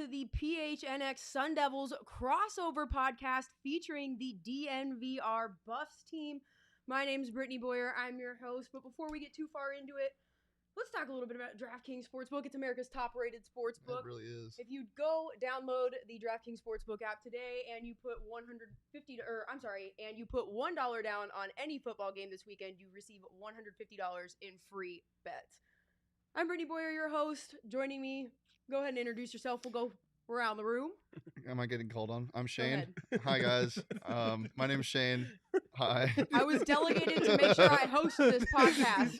to the PHNX Sun Devils crossover podcast featuring the DNVR Buffs team. My name's Brittany Boyer. I'm your host. But before we get too far into it, let's talk a little bit about DraftKings Sportsbook. It's America's top-rated sportsbook. It really is. If you go download the DraftKings Sportsbook app today and you put and you put $1 down on any football game this weekend, you receive $150 in free bets. I'm Brittany Boyer, your host. Joining me, go ahead and introduce yourself. We'll go around the room. Am I getting called on? I'm Shane. Hi, guys. My name is Shane. Hi. I was delegated to make sure I host this podcast.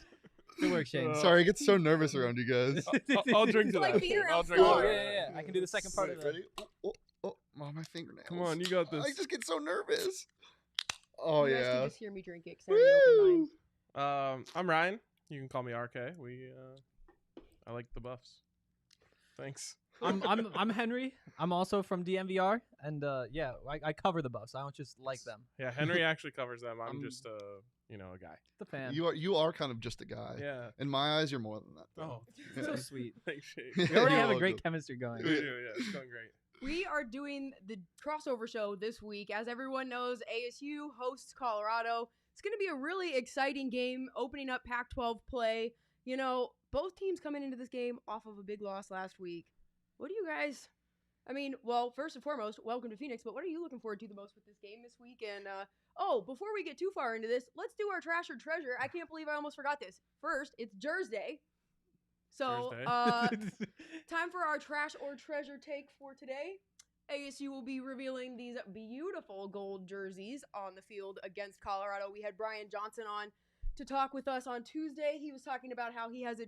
Good work, Shane. Sorry, I get so nervous around you guys. I'll drink to It's like that. being I'll around drink to floor. that. Yeah. I can do the second part of that. Ready? Oh, my fingernails. Come on, you got this. I just get so nervous. Oh, You guys can yeah. just hear me drink it 'cause I already opened mine. I'm Ryan. You can call me RK. I like the Buffs. Thanks. I'm Henry. I'm also from DNVR, and I cover the Buffs. I don't just like them. Yeah, Henry actually covers them. I'm just a guy. The fan. You are kind of just a guy. Yeah. In my eyes, you're more than that, though. Oh, So sweet. thanks, Shane. We already have a You're great welcome. chemistry going. We do, yeah. It's going great. We are doing the crossover show this week. As everyone knows, ASU hosts Colorado. It's going to be a really exciting game, opening up Pac-12 play. You know, both teams coming into this game off of a big loss last week. What do you guys... first and foremost, welcome to Phoenix, but what are you looking forward to the most with this game this week? And, before we get too far into this, let's do our trash or treasure. I can't believe I almost forgot this. First, it's Jersey. So, Thursday. time for our trash or treasure take for today. ASU will be revealing these beautiful gold jerseys on the field against Colorado. We had Brian Johnson on to talk with us on Tuesday. He was talking about how he has a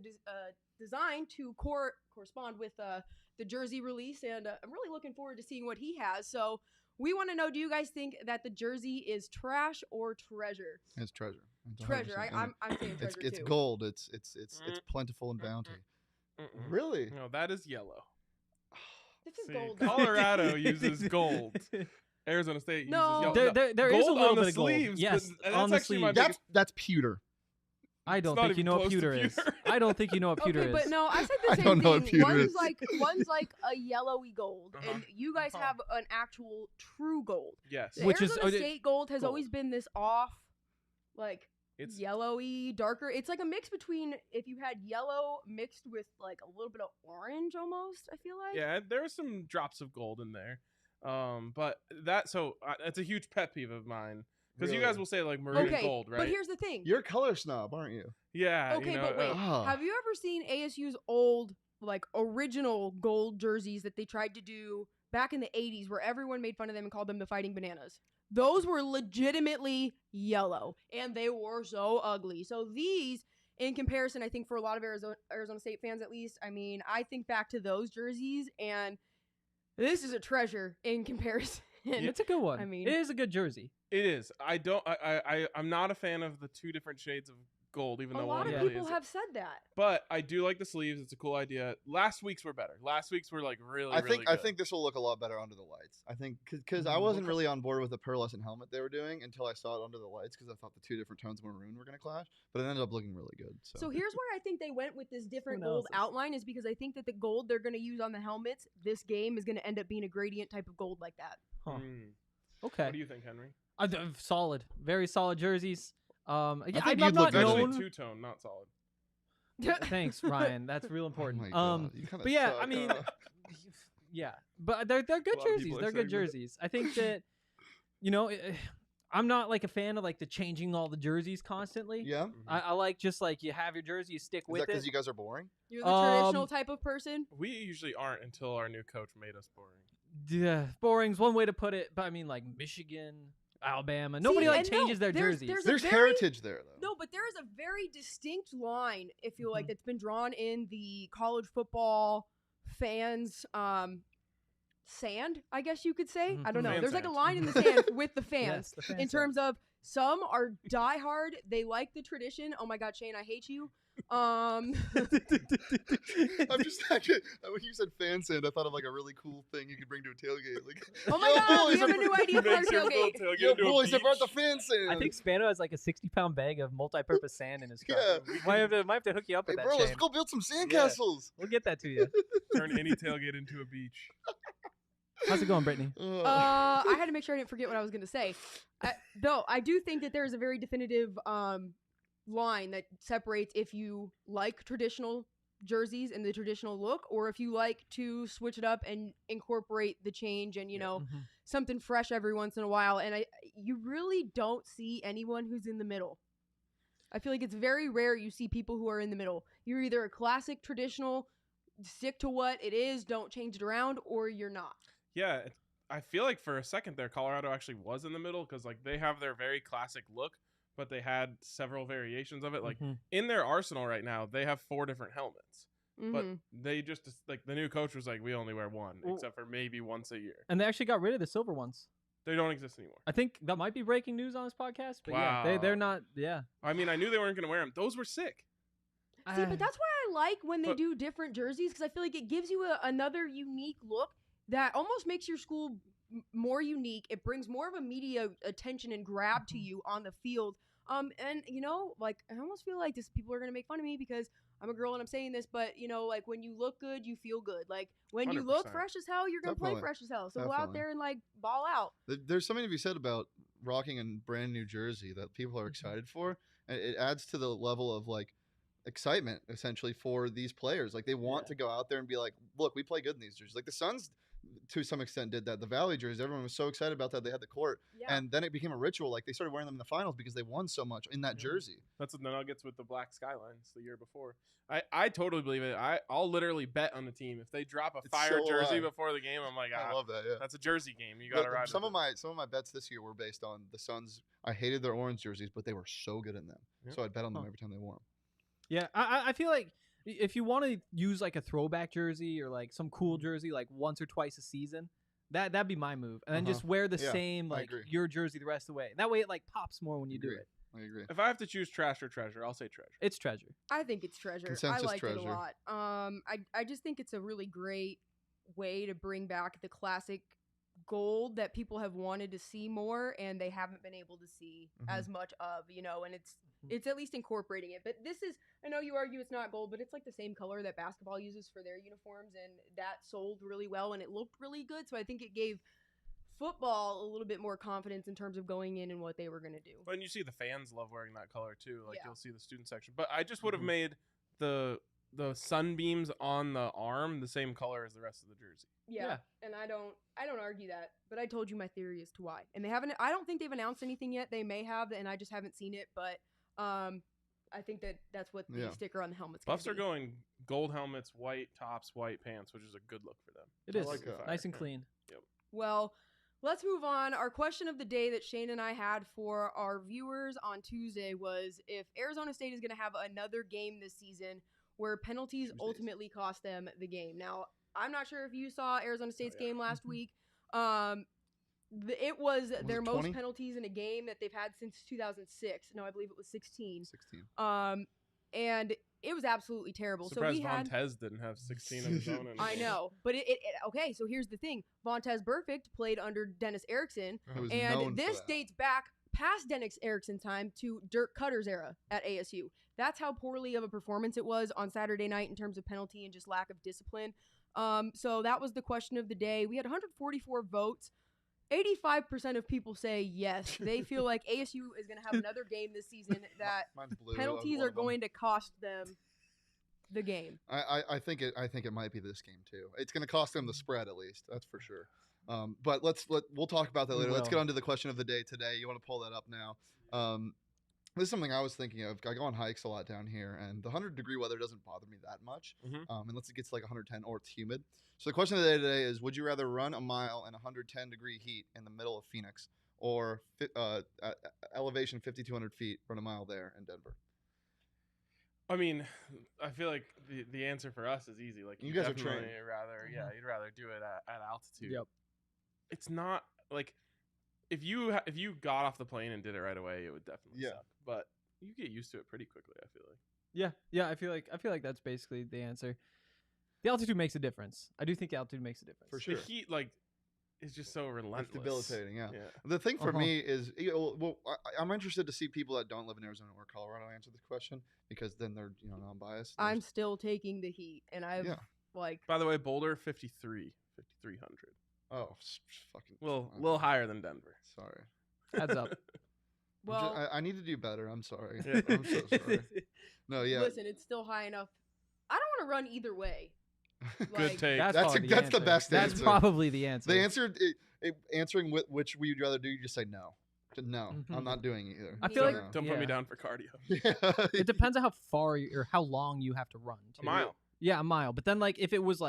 design to correspond with the jersey release, and I'm really looking forward to seeing what he has. So we want to know, do you guys think that the jersey is trash or treasure? It's treasure. It's Treasure. 100%. I'm saying treasure It's too. gold. It's plentiful in bounty. Really? No, that is yellow. This is See, gold. Colorado uses gold. Arizona State No. uses yellow. There is a Gold little on the bit of gold. sleeves, Yes, but on the actually my sleeves. biggest- That's pewter. I don't It's not think you even know what close to pewter is. pewter. I don't think you know what pewter Okay, is. but no, I said the I same don't know what thing. pewter One's is. one's like a yellowy gold, and you guys Uh-huh. have an actual true gold. Yes. The Which is- Arizona State gold has gold. always been this off, like It's yellowy, darker. It's like a mix between if you had yellow mixed with like a little bit of orange almost, I feel like. Yeah, there are some drops of gold in there. But that's a huge pet peeve of mine because you guys Really? will say like maroon Okay, and gold, right? but here's the thing. You're a color snob, aren't you? yeah. Okay, you know, but wait. Oh. Have you ever seen ASU's old, like, original gold jerseys that they tried to do back in the 80s where everyone made fun of them and called them the Fighting Bananas? Those were legitimately yellow, and they were so ugly. So these, in comparison, I think for a lot of Arizona State fans at least, I mean, I think back to those jerseys, and this is a treasure in comparison. It's a good one. I mean- it is a good jersey. It is. I'm not a fan of the two different shades of gold, even A though lot one of really people is. have said that. But I do like the sleeves. It's a cool idea. Last week's were better. Last week's were like really. I really good. think this will look a lot better under the lights. I think because I Mm, wasn't okay. really on board with the pearlescent helmet they were doing until I saw it under the lights because I thought the two different tones of maroon were going to clash, but it ended up looking really good. So, So here's where I think they went with this different Who gold knows? outline is because I think that the gold they're going to use on the helmets this game is going to end up being a gradient type of gold like that. Huh. Mm. Okay. What do you think, Henry? Solid. Very solid jerseys. think I'm you'd not look better. known. Actually, two-tone, not solid. Thanks, Ryan. That's real Oh important. my God, you kinda but yeah, suck, I mean, huh? yeah, but they're good A lot of people jerseys. are They're good saying that. jerseys. I think that I'm not like a fan of like the changing all the jerseys constantly. Yeah. Mhm. I like just like you have your jersey, you stick Is that with because it. you guys are boring? You're the traditional Um, type of person. We usually aren't until our new coach made us boring. Yeah, boring's one way to put it, but I mean like Michigan, Alabama. Nobody See, like and no, changes their there's- jerseys. there's a There's very- heritage there, though. No, but there is a very distinct line, I feel like, Mhm. that's been drawn in the college football fans sand, I guess you could say. Mhm. I don't know. Fan There's like a sand. line in the sand with the fans Yes, the fan in sand. terms of Some are diehard. They like the tradition. Oh my God, Shane, I hate you. I'm just when you said fan sand, I thought of like a really cool thing you could bring to a tailgate. Like, Oh my God, we have a new idea for our Makes your little tailgate. tailgate yo, into a boys, I brought the beach. fan sand. I think Spano has like a 60-pound bag of multi-purpose sand in his truck. Yeah. Might have to hook you up Hey, with that, bro, let's Shane. go build some sandcastles. We'll get that to you. Turn any tailgate into a beach. How's it going, Brittany? I had to make sure I didn't forget what I was going to say. Though I do think that there's a very definitive line that separates if you like traditional jerseys and the traditional look, or if you like to switch it up and incorporate the change and, you know, something fresh every once in a while. And you really don't see anyone who's in the middle. I feel like it's very rare you see people who are in the middle. You're either a classic traditional, stick to what it is, don't change it around, or you're not. Yeah, I feel like for a second there, Colorado actually was in the middle because like they have their very classic look, but they had several variations of it. Like in their arsenal right now, they have 4 different helmets, but they just like the new coach was like, we only wear one, except for maybe once a year. And they actually got rid of the silver ones. They don't exist anymore. I think that might be breaking news on this podcast. But Wow. yeah, they're not. Yeah. I mean, I knew they weren't going to wear them. Those were sick. See, but that's why I like when they do different jerseys, because I feel like it gives you another unique look that almost makes your school more unique. It brings more of a media attention and grab to you on the field. And you know, like I almost feel like people are gonna make fun of me because I'm a girl and I'm saying this, but you know, like when you look good, you feel good. Like when you look 100%. fresh as hell, you're gonna play fresh as hell. So go out there and like ball out. There's something to be said about rocking a brand new jersey that people are excited for, and it adds to the level of like excitement essentially for these players. Like they want to go out there and be like, look, we play good in these jerseys. Like the Suns to some extent did that. The Valley jerseys, everyone was so excited about that. They had the court, and then it became a ritual. Like they started wearing them in the finals because they won so much in that jersey. That's what the Nuggets with the black skylines the year before. I totally believe it. I'll literally bet on the team if they drop a fire jersey before the game. I'm like, I love that. Yeah, that's a jersey game. You got to ride. Some of my bets this year were based on the Suns. I hated their orange jerseys, but they were so good in them, so I'd bet on them every time they wore them. Yeah, I feel like if you want to use like a throwback jersey or like some cool jersey like once or twice a season, that'd be my move. And then just wear the same like your jersey the rest of the way. That way it like pops more when you do it. I agree. If I have to choose trash or treasure, I'll say treasure. It's treasure. I think it's treasure. Consensus I like treasure. it a lot. I just think it's a really great way to bring back the classic gold that people have wanted to see more and they haven't been able to see as much of, you know, and it's at least incorporating it. But this is, I know you argue it's not gold, but it's like the same color that basketball uses for their uniforms, and that sold really well and it looked really good. So I think it gave football a little bit more confidence in terms of going in and what they were going to do. When you see the fans love wearing that color too, like you'll see the student section. But I just would have made the sunbeams on the arm the same color as the rest of the jersey. Yeah. And I don't argue that, but I told you my theory as to why. And I don't think they've announced anything yet. They may have, and I just haven't seen it, but I think that's what the sticker on the helmet's going to be. Buffs are going gold helmets, white tops, white pants, which is a good look for them. It is. like that. Nice and clean. Yep. Well, let's move on. Our question of the day that Shane and I had for our viewers on Tuesday was if Arizona State is going to have another game this season where penalties ultimately cost them the game. Now, I'm not sure if you saw Arizona State's game last week. It was their most 20? penalties in a game that they've had since 2006. No, I believe it was 16. 16. And it was absolutely terrible. Surprised So we had Vontez didn't have 16 of his own. I know, but okay. So here's the thing: Vontez Burfict played under Dennis Erickson, and this dates back past Dennis Erickson time to Dirk Cutter's era at ASU. That's how poorly of a performance it was on Saturday night in terms of penalty and just lack of discipline. So that was the question of the day. We had 144 votes. 85% of people say yes. They feel like ASU is going to have another game this season that penalties are going to cost them the game. I think it might be this game too. It's going to cost them the spread at least. That's for sure. But we'll talk about that later. Let's get on to the question of the day today. You want to pull that up now? This is something I was thinking of. I go on hikes a lot down here, and the 100-degree weather doesn't bother me that much, unless it gets like 110 or it's humid. So the question of the day today is, would you rather run a mile in 110-degree heat in the middle of Phoenix or elevation 5,200 feet, run a mile there in Denver? I mean, I feel like the answer for us is easy. Like you guys are definitely trained. You'd rather do it at altitude. Yep. It's not like if you got off the plane and did it right away, it would definitely suck. But you get used to it pretty quickly, I feel like. Yeah. I feel like that's basically the answer. The altitude makes a difference. I do think the altitude makes a difference. For sure. The heat, is just so relentless. It's debilitating, yeah. The thing for me is, I'm interested to see people that don't live in Arizona or Colorado answer this question, because then they're, non-biased. I'm still taking the heat, and I've By the way, Boulder 5,300. Oh, fucking. Well, a little higher than Denver. Sorry. Heads up. Well, I need to do better. I'm sorry. I'm so sorry. No, yeah. Listen, it's still high enough. I don't want to run either way. Good take. That's the best answer. That's probably the answer. The answer, answering which would you rather do, you just say no. No, I'm not doing either. I feel like don't put me down for cardio. It depends on how far or how long you have to run. Too. A mile. Yeah, a mile. But then, if it was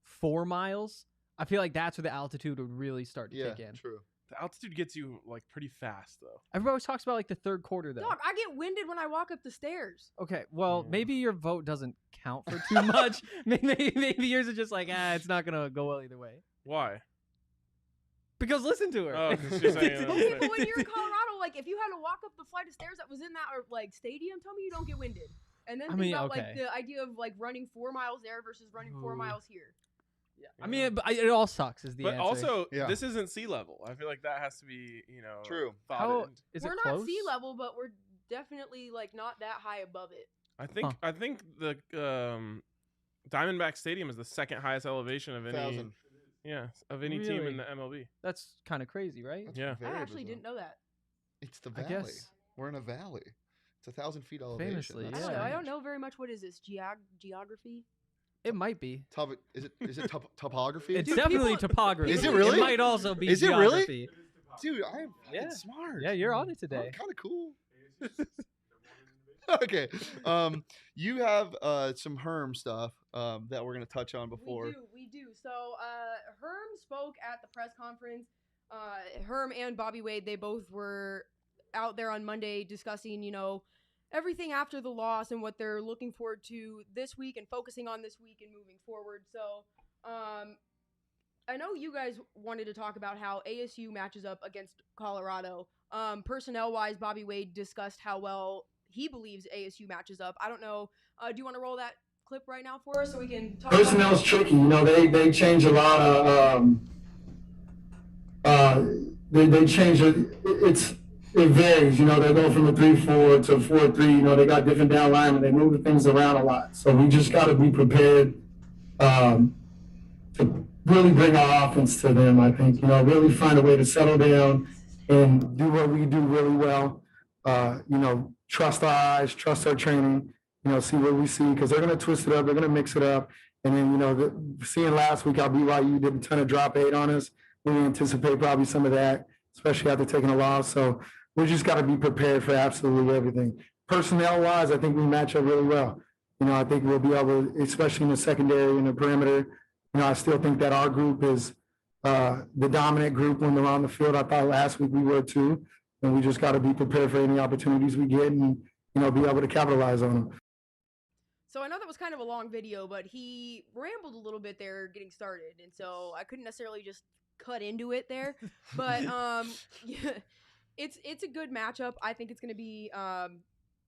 4 miles, I feel like that's where the altitude would really start to kick in. True. The altitude gets you pretty fast though. Everybody always talks about the third quarter though. Dog, I get winded when I walk up the stairs. Okay, well maybe your vote doesn't count for too much. maybe yours is just it's not gonna go well either way. Why? Because listen to her. Oh, she's saying okay, but when you're in Colorado, if you had to walk up the flight of stairs that was in that stadium, tell me you don't get winded. And then think about the idea of running 4 miles there versus running 4 miles here. Yeah. I mean, it all sucks is the answer. But also, this isn't sea level. I feel like that has to be, true. Is we're it not close? sea level, but we're definitely not that high above it. I think the Diamondback Stadium is the second highest elevation of any. 1,000. Yeah, of any team in the MLB. That's kind of crazy, right? Yeah. I actually didn't know that. It's the valley. I guess. We're in a valley. It's 1,000 feet elevation. Famously, I don't know very much. What is this? Geography? It might be. Is it topography? It's definitely topography. Is it really? It might also be Is it geography. Really? Dude, I'm smart. Yeah, you're on it today. Kind of cool. Okay. You have some Herm stuff that we're gonna touch on before. We do. So Herm spoke at the press conference. Herm and Bobby Wade, they both were out there on Monday discussing, everything after the loss and what they're looking forward to this week and focusing on this week and moving forward. So I know you guys wanted to talk about how ASU matches up against Colorado. Personnel-wise, Bobby Wade discussed how well he believes ASU matches up. I don't know. Do you want to roll that clip right now for us so we can talk Personnel's about tricky. They change a lot of they change it. It varies, they go from a 3-4 to a 4-3. They got different down line and they move things around a lot. So we just got to be prepared to really bring our offense to them. I think really find a way to settle down and do what we do really well. Trust our eyes, trust our training. See what we see, because they're going to twist it up, they're going to mix it up. And then seeing last week how BYU did a ton of drop 8 on us, we anticipate probably some of that, especially after taking a loss. So we just got to be prepared for absolutely everything. Personnel-wise, I think we match up really well. I think we'll be able to, especially in the secondary and the perimeter. I still think that our group is the dominant group when they're on the field. I thought last week we were too. And we just got to be prepared for any opportunities we get and, be able to capitalize on them. So I know that was kind of a long video, but he rambled a little bit there getting started. And so I couldn't necessarily just cut into it there. But it's a good matchup. I think it's going to be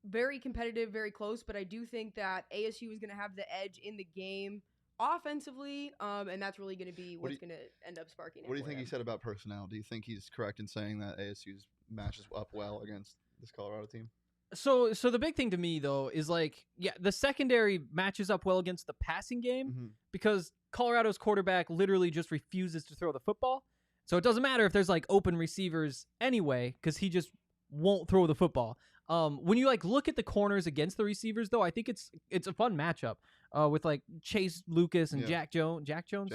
very competitive, very close. But I do think that ASU is going to have the edge in the game offensively, and that's really going to be what's going to end up sparking it. What do you think he said about personnel? Do you think he's correct in saying that ASU's matches up well against this Colorado team? So the big thing to me though is the secondary matches up well against the passing game because Colorado's quarterback literally just refuses to throw the football. So it doesn't matter if there's open receivers anyway, because he just won't throw the football. When you look at the corners against the receivers though, I think it's a fun matchup with Chase Lucas and Jack Jones. Jones.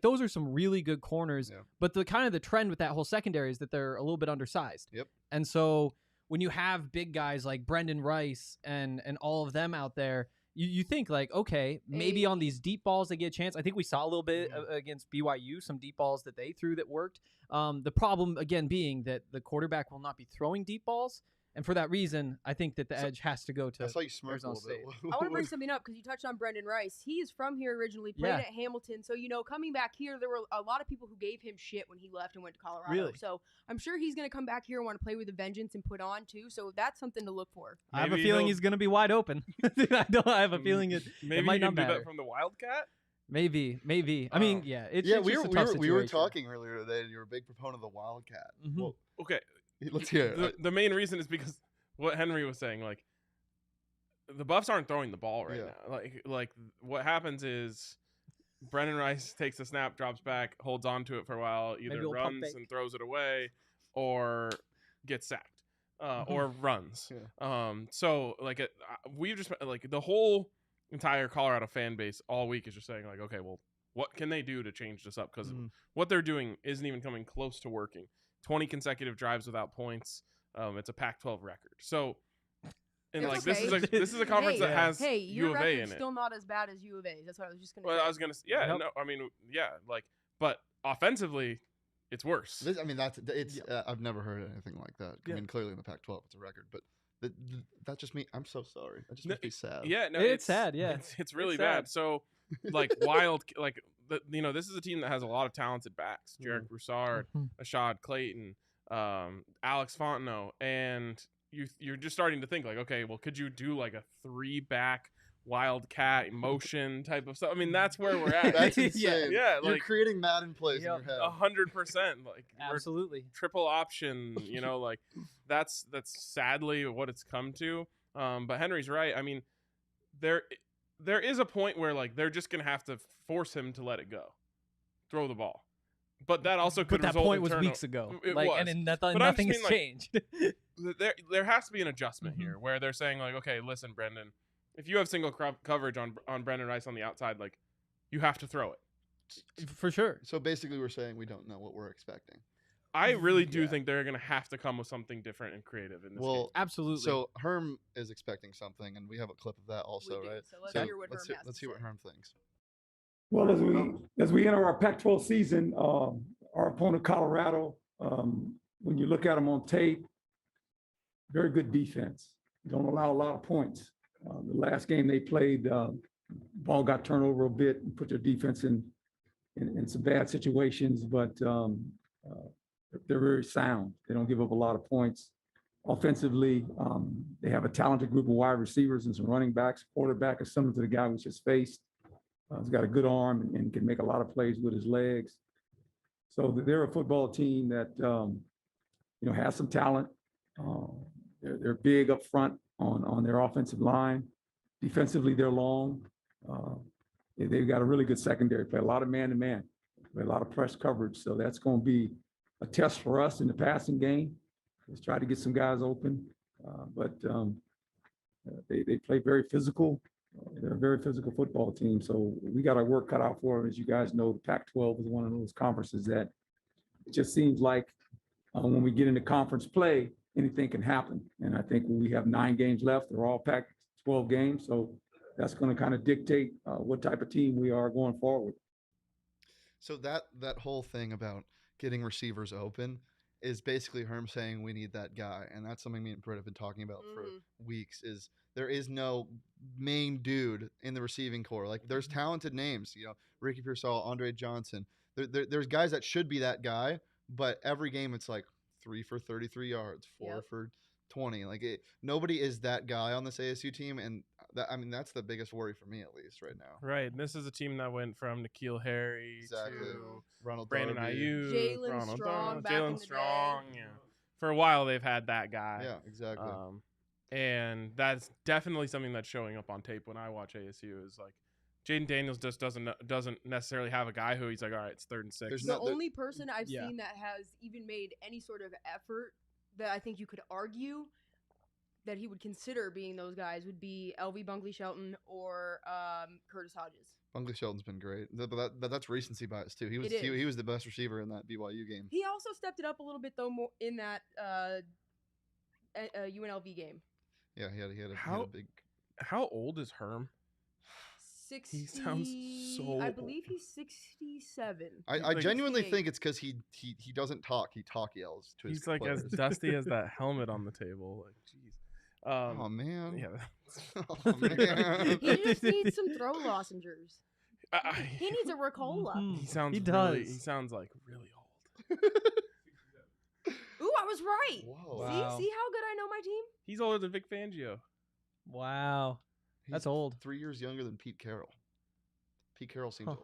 Those are some really good corners. Yeah. But the trend with that whole secondary is that they're a little bit undersized. Yep. And so when you have big guys like Brendan Rice and all of them out there, you think okay, maybe on these deep balls they get a chance. I think we saw a little bit against BYU, some deep balls that they threw that worked. The problem again being that the quarterback will not be throwing deep balls. And for that reason, I think that the edge has to go to I saw you smirk a Arizona little bit. State. I want to bring something up because you touched on Brendan Rice. He is from here originally, played at Hamilton. So, coming back here, there were a lot of people who gave him shit when he left and went to Colorado. Really? So I'm sure he's going to come back here and want to play with a vengeance and put on too. So that's something to look for. I have a feeling he's going to be wide open. I have a feeling it might not do matter. that from the Wildcat. Maybe. I mean, it's just a tough situation. We were talking earlier today, and you're a big proponent of the Wildcat. Mm-hmm. Well, okay, let's hear it. The main reason is because what Henry was saying, like the Buffs aren't throwing the ball right now. Like what happens is Brendan Rice takes a snap, drops back, holds on to it for a while, either runs and throws it away, or gets sacked, or runs. Yeah. So like we've just like the whole entire Colorado fan base all week is just saying like, okay, well, what can they do to change this up? Because what they're doing isn't even coming close to working. 20 consecutive drives without points. It's a Pac-12 record. So, and it's this is a conference that has U of A in it. Still not as bad as U of A's. That's what I was just gonna. Well, I was gonna say, no, I mean, but offensively, it's worse. I've never heard anything like that. I mean, clearly in the Pac-12, it's a record, but. That just me. I'm so sorry. That just makes me sad. Yeah, no, it's sad. Yeah, it's really bad. So, like this is a team that has a lot of talented backs: Jarek Broussard, Ashad Clayton, Alex Fontenot, and you're just starting to think like, okay, well, could you do like a 3-back Wildcat motion type of stuff? I mean, that's where we're at. That's insane. Yeah, you're creating Madden plays in your head. 100%. Like absolutely triple option. Like that's sadly what it's come to. But Henry's right. I mean, there is a point where like they're just gonna have to force him to let it go, throw the ball. But that also could. But that point was weeks ago. It was. And nothing has changed. There has to be an adjustment here where they're saying like, okay, listen, Brendan, if you have single coverage on Brendan Rice on the outside, like you have to throw it. For sure. So basically, we're saying we don't know what we're expecting. I really do think they're going to have to come with something different and creative in this game. Absolutely. So Herm is expecting something, and we have a clip of that also, right? So let's hear what Herm has to say. Let's see what Herm thinks. Well, as we enter our Pac-12 season, our opponent Colorado, when you look at them on tape, very good defense. Don't allow a lot of points. The last game they played, ball got turned over a bit and put their defense in some bad situations, but they're very sound. They don't give up a lot of points. Offensively, they have a talented group of wide receivers and some running backs. Quarterback is similar to the guy we just faced. He's got a good arm and can make a lot of plays with his legs. So they're a football team that has some talent. They're big up front on their offensive line. Defensively, they're long. They've got a really good secondary play, a lot of man-to-man, a lot of press coverage. So that's going to be a test for us in the passing game. Let's try to get some guys open, but they play very physical. They're a very physical football team. So we got our work cut out for them. As you guys know, the Pac-12 is one of those conferences that it just seems like when we get into conference play, anything can happen. And I think when we have 9 games left, they're all Pac-12 games. So that's going to kind of dictate what type of team we are going forward. So that whole thing about getting receivers open is basically Herm saying we need that guy. And that's something me and Britt have been talking about for weeks is there is no main dude in the receiving core. Like there's talented names, Ricky Pearsall, Andre Johnson. There's guys that should be that guy, but every game it's like 3 for 33 yards, 4 for 20. Like nobody is that guy on this ASU team, and that's the biggest worry for me at least right now. Right, and this is a team that went from N'Keal Harry to Ronald Brandon Ayuk, Jalen Strong. Yeah, for a while they've had that guy. Yeah, exactly. And that's definitely something that's showing up on tape when I watch ASU. Is like Jaden Daniels just doesn't necessarily have a guy who he's like, all right, it's 3rd and 6. The only person I've seen that has even made any sort of effort that I think you could argue that he would consider being those guys would be LV Bunkley Shelton or Curtis Hodges. Bunkley Shelton's been great, but that's recency bias too. He was the best receiver in that BYU game. He also stepped it up a little bit though, more in that UNLV game. Yeah, he had a big. How old is Herm? 60. He sounds so I believe he's 67. I genuinely think it's because he doesn't talk. He talk yells to his He's like players. as dusty as that helmet on the table. Like, jeez. Oh man. Yeah. Oh man. He just needs some throw lozenges. He needs a Ricola. He sounds. He does. He sounds like really old. Ooh, I was right. Whoa. Wow. See how good I know my team? He's older than Vic Fangio. Wow. That's He's old. 3 years younger than Pete Carroll. Pete Carroll seems Huh.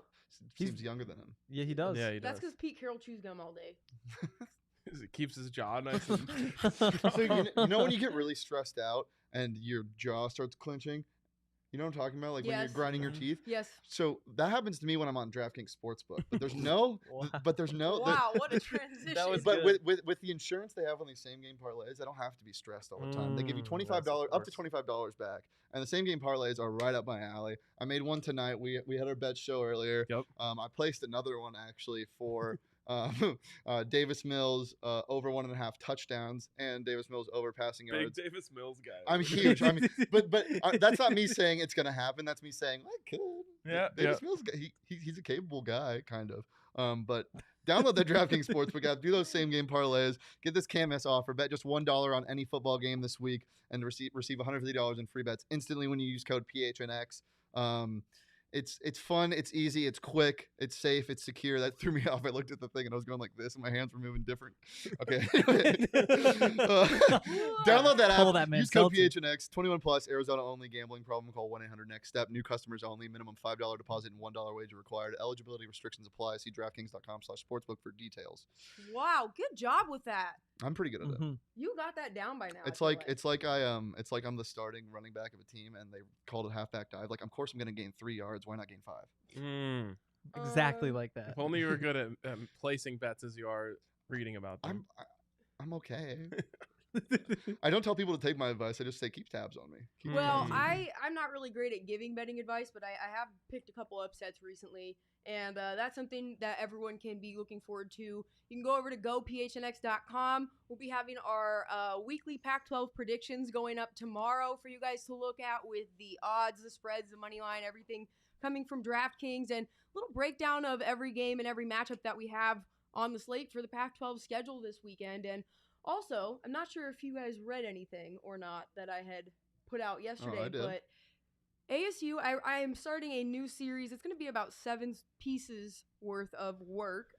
seems younger than him. Yeah, he does. Yeah, he That's does. because Pete Carroll chews gum all day. It keeps his jaw nice. And So you know when you get really stressed out and your jaw starts clenching? You know what I'm talking about? Like when you're Yes. grinding your teeth? Yes. So that happens to me when I'm on DraftKings Sportsbook. But there's no Wow, what a transition. That was but good. with the insurance they have on these same game parlays, I don't have to be stressed all the time. They give you Yes, $25 of up to course. $25 back. And the same game parlays are right up my alley. I made one tonight. We had our bet show earlier. Yep. I placed another one actually for Davis Mills over 1.5 touchdowns and Davis Mills over passing Big yards. Davis Mills guy. I'm huge. I mean, but that's not me saying it's gonna happen. That's me saying I could. Yeah, Davis Mills, he's a capable guy, kind of. But download the DraftKings Sportsbook app. Do those same game parlays. Get this can't miss offer. Bet just $1 on any football game this week and receive $150 in free bets instantly when you use code PHNX. It's fun, it's easy, it's quick, it's safe, it's secure. That threw me off. I looked at the thing and I was going like this, and my hands were moving different. Okay. Download that app. Pull that man Use code seltzer. PHNX. 21 plus. Arizona only. Gambling problem? Call 1-800-NEXT-STEP. New customers only. Minimum $5 deposit and $1 wager required. Eligibility restrictions apply. See DraftKings.com/sportsbook for details. Wow, good job with that. I'm pretty good at it. Mhm. You got that down by now. I It's feel like it's like I'm the starting running back of a team and they called it halfback dive. Like, of course I'm gonna gain 3 yards. Why not gain 5? Exactly like that. If only you were good at placing bets as you are reading about them. I'm okay. I don't tell people to take my advice. I just say keep tabs on me. Keep Well, tabs on me. I'm not really great at giving betting advice, but I have picked a couple upsets recently, and that's something that everyone can be looking forward to. You can go over to gophnx.com. We'll be having our weekly Pac-12 predictions going up tomorrow for you guys to look at with the odds, the spreads, the money line, everything coming from DraftKings, and a little breakdown of every game and every matchup that we have on the slate for the Pac-12 schedule this weekend. And also, I'm not sure if you guys read anything or not that I had put out yesterday, I did. but ASU, I am starting a new series. It's going to be about 7 pieces worth of work.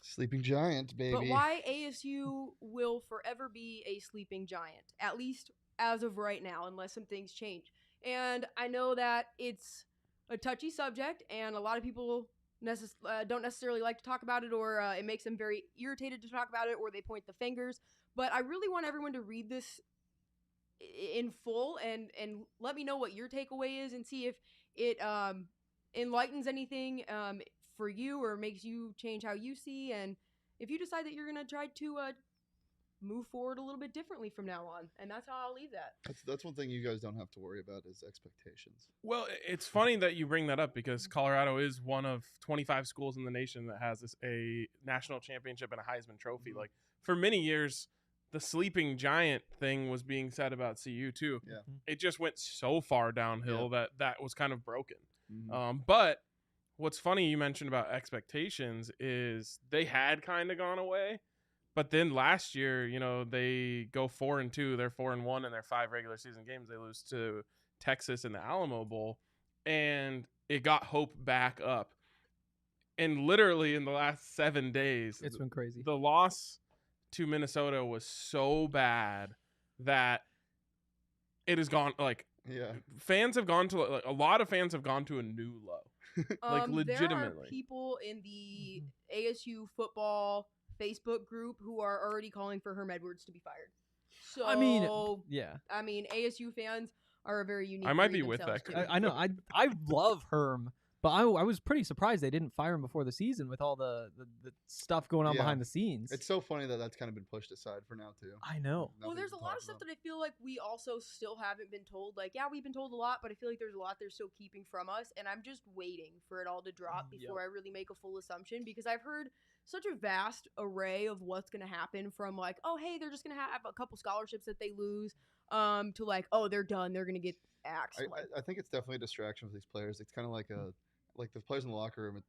Sleeping giant, baby. But why ASU will forever be a sleeping giant, at least as of right now, unless some things change. And I know that it's a touchy subject, and a lot of people don't necessarily like to talk about it, or it makes them very irritated to talk about it, or they point the fingers. But I really want everyone to read this in full and let me know what your takeaway is, and see if it enlightens anything for you or makes you change how you see, and if you decide that you're going to try to move forward a little bit differently from now on. And that's how I'll leave that. That's one thing you guys don't have to worry about is expectations. Well, it's funny that you bring that up because Colorado is one of 25 schools in the nation that has a national championship and a Heisman Trophy. Mm-hmm. Like, for many years, the sleeping giant thing was being said about CU too. Yeah. It just went so far downhill that was kind of broken. Mm-hmm. But what's funny you mentioned about expectations is they had kind of gone away. But then last year, they go 4-2. They're 4-1 in their 5 regular season games. They lose to Texas in the Alamo Bowl, and it got hope back up. And literally in the last 7 days, It's been crazy. The loss to Minnesota was so bad that it has gone fans have gone to a lot of fans have gone to a new low. There legitimately. are people in the ASU football Facebook group who are already calling for Herm Edwards to be fired. So yeah. ASU fans are a very unique. I might breed be with themselves, that too. group. I know. I love Herm, but I was pretty surprised they didn't fire him before the season with all the stuff going on Yeah. behind the scenes. It's so funny that that's kind of been pushed aside for now too. I know. Well, there's a lot of stuff that I feel like we also still haven't been told. Like, yeah, we've been told a lot, but I feel like there's a lot they're still keeping from us, and I'm just waiting for it all to drop before I really make a full assumption, because I've heard such a vast array of what's going to happen from like, oh, hey, they're just going to have a couple scholarships that they lose to like, oh, they're done. They're going to get axed. I think it's definitely a distraction for these players. It's kind of like the players in the locker room,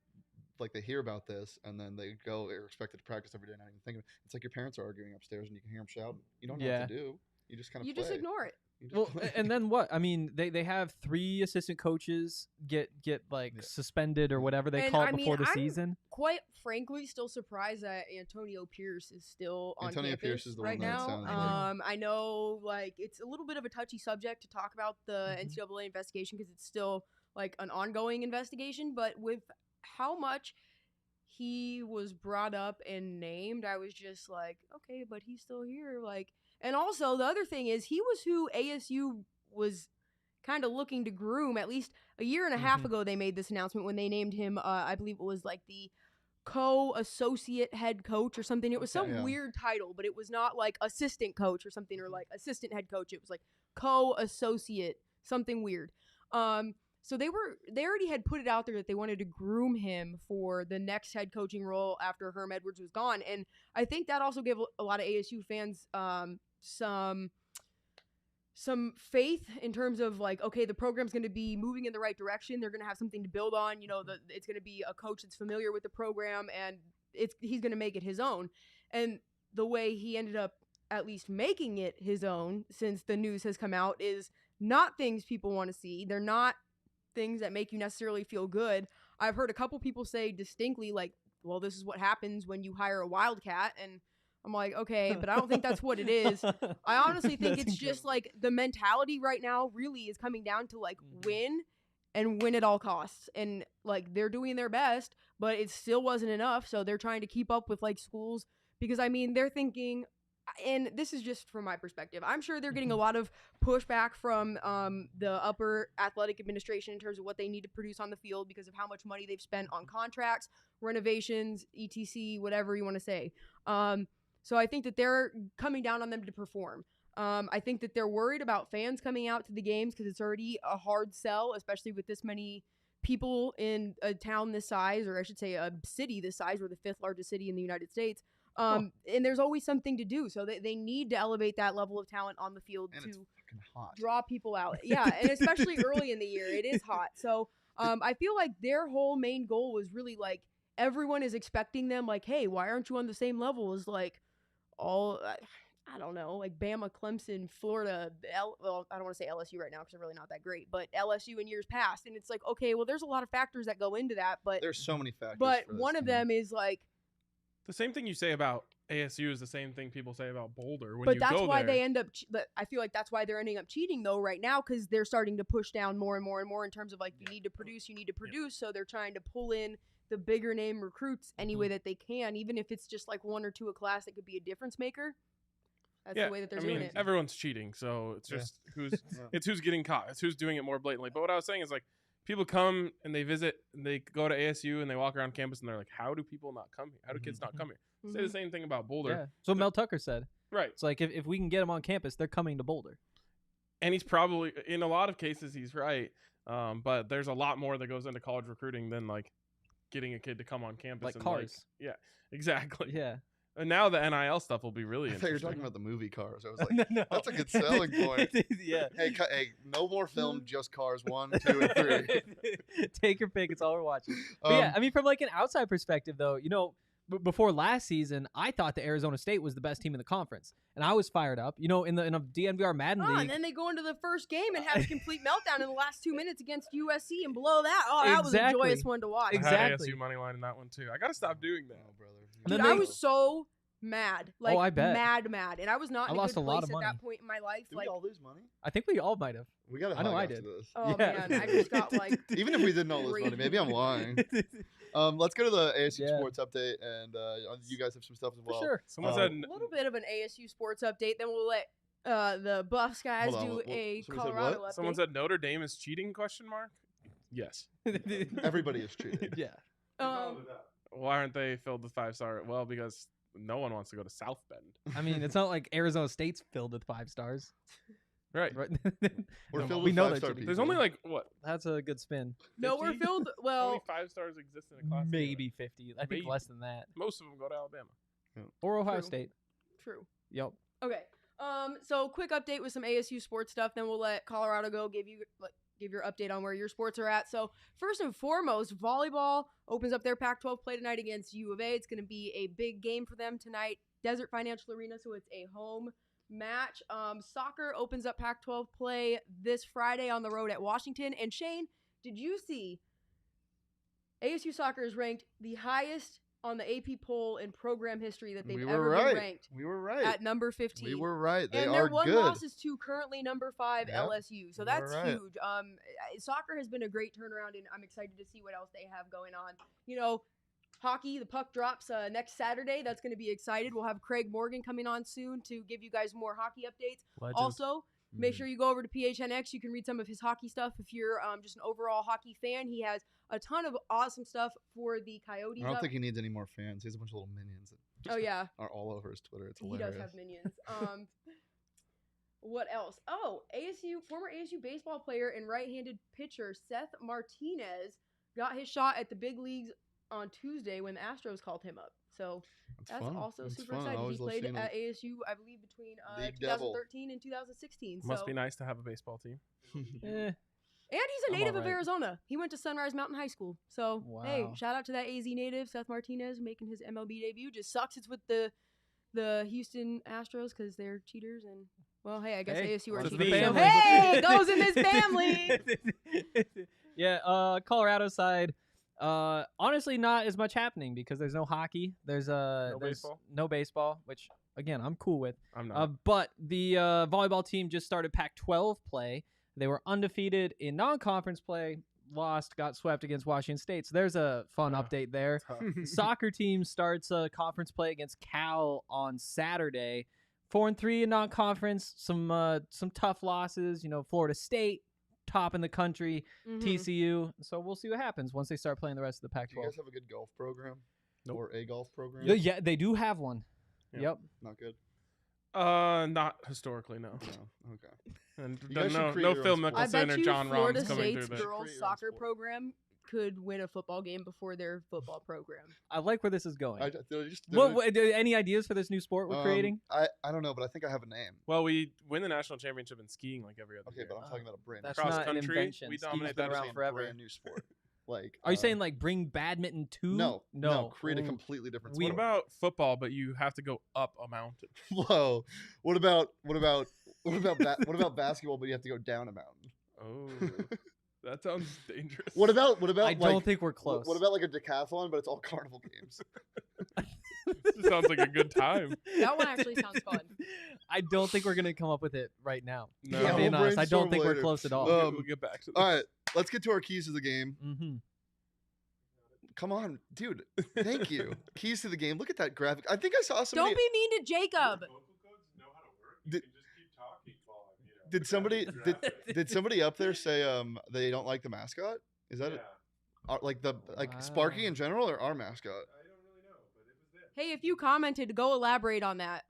like they hear about this and then they go, they're expected to practice every day, not even thinking. It's like your parents are arguing upstairs and you can hear them shout. You don't know what to do. You just kind of just ignore it. Well, and then what? I mean, they have 3 assistant coaches get like suspended or whatever they call it before the season. Quite frankly, still surprised that Antonio Pierce is still on Antonio campus Pierce is the right one now. I know, like, it's a little bit of a touchy subject to talk about the NCAA investigation because it's still like an ongoing investigation. But with how much he was brought up and named, I was just like, okay, but he's still here, like. And also, the other thing is, he was who ASU was kind of looking to groom. At least a year and a half ago, they made this announcement when they named him, I believe it was like the co-associate head coach or something. It was some weird title, but it was not like assistant coach or something or like assistant head coach. It was like co-associate, something weird. So they already had put it out there that they wanted to groom him for the next head coaching role after Herm Edwards was gone. And I think that also gave a lot of ASU fans some faith in terms of like, okay, the program's going to be moving in the right direction. They're going to have something to build on. You know, it's going to be a coach that's familiar with the program and he's going to make it his own. And the way he ended up at least making it his own since the news has come out is not things people want to see. They're not things that make you necessarily feel good. I've heard a couple people say distinctly like, well, this is what happens when you hire a wildcat. And I'm like, okay, but I don't think that's what it is. I honestly think it's just like the mentality right now really is coming down to like win and win at all costs. And like they're doing their best, but it still wasn't enough. So they're trying to keep up with like schools because I mean, they're thinking, and this is just from my perspective, I'm sure they're getting a lot of pushback from the upper athletic administration in terms of what they need to produce on the field because of how much money they've spent on contracts, renovations, etc., whatever you want to say. So I think that they're coming down on them to perform. I think that they're worried about fans coming out to the games because it's already a hard sell, especially with this many people in a town this size, or I should say a city this size. We're the 5th largest city in the United States. And there's always something to do. So they need to elevate that level of talent on the field and to draw people out. Yeah, and especially early in the year. It is hot. So I feel like their whole main goal was really like everyone is expecting them like, hey, why aren't you on the same level as like all, I don't know, like Bama, Clemson, Florida, well, I don't want to say LSU right now because they're really not that great, but LSU in years past. And it's like, okay, well, there's a lot of factors that go into that. But there's so many factors. But one of them is like, the same thing you say about ASU is the same thing people say about Boulder. But that's why they end up. I feel like that's why they're ending up cheating though right now because they're starting to push down more and more and more in terms of like you need to produce. So they're trying to pull in the bigger name recruits any way that they can, even if it's just like 1 or 2 a class that could be a difference maker. That's the way that they're doing it. Everyone's cheating, so it's just who's getting caught. It's who's doing it more blatantly. But what I was saying is like people come and they visit and they go to ASU and they walk around campus and they're like, how do people not come here? How do kids not come here? Say the same thing about Boulder. Yeah. So Mel Tucker said. Right. It's like if we can get them on campus, they're coming to Boulder. And he's probably, in a lot of cases, he's right. But there's a lot more that goes into college recruiting than like getting a kid to come on campus. Like and cars. Yeah, exactly. Yeah. And now the NIL stuff will be really interesting. I thought you were talking about the movie Cars. I was like, no. That's a good selling point. Yeah. Hey, no more film, just Cars 1, 2, and 3. Take your pick. It's all we're watching. But yeah, I mean, from like an outside perspective, though, you know, before last season, I thought that Arizona State was the best team in the conference, and I was fired up. You know, in a DNVR Madden league. And then they go into the first game and have a complete meltdown in the last 2 minutes against USC and blow that. Oh, that was a joyous one to watch. Exactly. I had ASU money line in that one too. I gotta stop doing that, brother. Dude, I was so mad, like I bet. mad, and I was not in a good place at that point in my life. Did we all lose money? I this. We all might have. We got. I know I did. This. Oh man, I just got like. Even if we didn't all lose money, maybe I'm lying. Let's go to the ASU sports update, and you guys have some stuff as well. For sure. Someone said a little bit of an ASU sports update. Then we'll let the Buffs guys do a Colorado update. Someone said Notre Dame is cheating? ? Yes. Everybody is cheating. Yeah. Why aren't they filled with 5-star? Well, because no one wants to go to South Bend. I mean, it's not like Arizona State's filled with 5 stars. Right. We're filled we with know 5-star that people. There's only like what? That's a good spin. No, we're 50? filled. How Well, many 5 stars exist in a class? Maybe 50. I think Maybe. less than that. Most of them go to Alabama. Or Ohio True. State. true. Yep. Okay. So quick update with some ASU sports stuff. Then we'll let Colorado go. Give your update on where your sports are at. So first and foremost, volleyball opens up their Pac-12 play tonight against U of A. It's going to be a big game for them tonight. Desert Financial Arena, so it's a home match. Soccer opens up Pac-12 play this Friday on the road at Washington. And Shane, did you see ASU soccer is ranked the highest on the AP poll in program history that they've ever been ranked? We were right. At number 15. We were right. They and are their one good. loss is to currently number 5 Yep. LSU. So You that's were right. huge. Soccer has been a great turnaround, and I'm excited to see what else they have going on. You know, hockey, the puck drops next Saturday. That's going to be excited. We'll have Craig Morgan coming on soon to give you guys more hockey updates. Legend. Also, make sure you go over to PHNX. You can read some of his hockey stuff if you're just an overall hockey fan. He has a ton of awesome stuff for the Coyotes. I don't think he needs any more fans. He has a bunch of little minions that Oh, yeah. are all over his Twitter. It's He hilarious. does have minions. What else? Oh, former ASU baseball player and right-handed pitcher Seth Martinez got his shot at the big leagues on Tuesday when the Astros called him up. So that's fun. also That's super fun. I exciting. He always love played seeing at him. ASU, I believe, between League Devil. 2013 and 2016. Must so. be nice to have a baseball team. Eh, And he's a I'm native of alright. Arizona. He went to Sunrise Mountain High School. So, hey, Wow. shout out to that AZ native, Seth Martinez, making his MLB debut. Just sucks it's with the Houston Astros because they're cheaters. And, well, hey, I guess Hey, ASU are goes in cheaters. the So, family. hey, goes in this family. Yeah, Colorado side. Honestly, not as much happening because there's no hockey. There's baseball? no baseball, which again I'm cool with. I'm not. But the volleyball team just started Pac-12 play. They were undefeated in non-conference play. Lost, got swept against Washington State. So there's a fun update there. Tough. Soccer team starts conference play against Cal on Saturday. 4-3 in non-conference. Some tough losses. You know, Florida State, top in the country. Mhm. TCU. So we'll see what happens once they start playing the rest of the Do you Pac-12. guys have a good golf program? Nope. Or a golf program? Yeah, they do have one. Yeah. Yep. Not good. Not historically, no. No. Okay. And You guys should no create no your Phil own sport. I Mickelson bet or you John Florida Rahm's coming State's through there. girls Create your own soccer sport. program could win a football game before their football program. I like where this is going. What? Any ideas for this new sport we're creating? I don't know, but I think I have a name. Well, we win the national championship in skiing like every other Okay, year. but I'm talking about a brand new That's Cross not an country, invention. we Ski's dominate been that around scene. forever. brand new sport. Like, Are you saying like bring badminton to? no, create a Ooh. completely different We- What sport. about football? But you have to go up a mountain. Whoa. What about basketball, but you have to go down a mountain? Oh, that sounds dangerous. What about I don't think we're close. What about like a decathlon, but it's all carnival games? This sounds like a good time. That one actually sounds fun. I don't think we're gonna come up with it right now. No. If I'm being we'll honest, I don't brainstorm think we're later. close at all. We'll get back to this. All right, let's get to our keys to the game. Mm-hmm. Come on, dude. Thank you. Keys to the game. Look at that graphic. I think I saw somebody. Don't be mean to Jacob. Did somebody up there say they don't like the mascot? Is that like Sparky in general or our mascot? Hey, if you commented, go elaborate on that.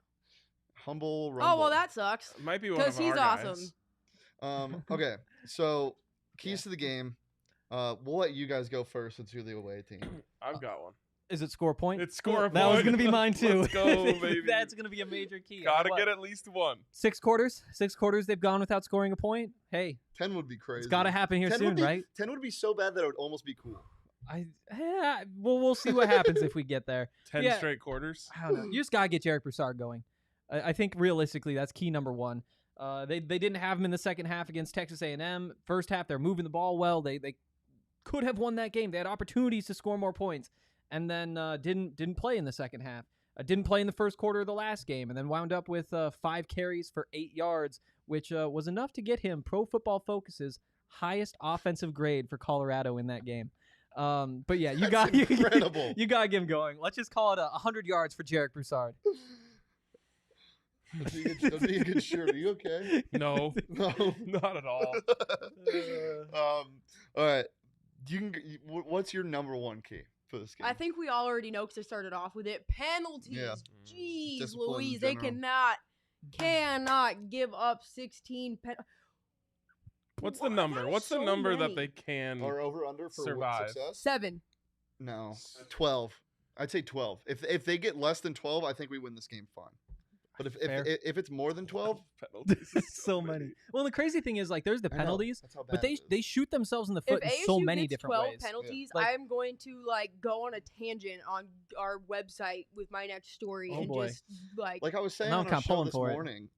Humble Rumble. Oh, well, that sucks. It might be one of Because he's our awesome. guys. Okay, so keys to the game. We'll let you guys go first since you're the away team. I've got one. Is it score point? It's score a That was point. gonna be mine too. Let's go, baby. That's gonna be a major key. Gotta What? get at least one. 6 quarters. 6 quarters they've gone without scoring a point. Hey, 10 would be crazy. it's got to happen here 10 soon, would be, right? 10 would be so bad that it would almost be cool. We'll see what happens if we get there. 10 Yeah. straight quarters. I don't know. You just gotta get Jarek Broussard going. I think realistically that's key number one. They didn't have him in the second half against Texas A&M. First half they're moving the ball well. They could have won that game. They had opportunities to score more points, and then didn't play in the second half. Didn't play in the first quarter of the last game, and then wound up with 5 carries for 8 yards, which was enough to get him Pro Football Focus's highest offensive grade for Colorado in that game. But yeah, you got incredible. you got to get him going. Let's just call it 100 yards for Jarek Broussard. That'd be a good shirt. Are you okay? No, No. not at all. All right. What's your number one key for this game? I think we all already know because I started off with it. Penalties. Yeah. Jeez Discipline in Louise, they general. cannot cannot give up 16 What's the number? What's the number that they can or over under for survive? Success? 7. No, 12. I'd say 12. If they get less than 12, I think we win this game fine. But if it's more than 12, penalties, so many. Well, the crazy thing is, like, there's the penalties, but they shoot themselves in the foot if in so many gets different 12 ways. penalties, Like, I'm going to go on a tangent on our website with my next story just like I was saying on our show this morning.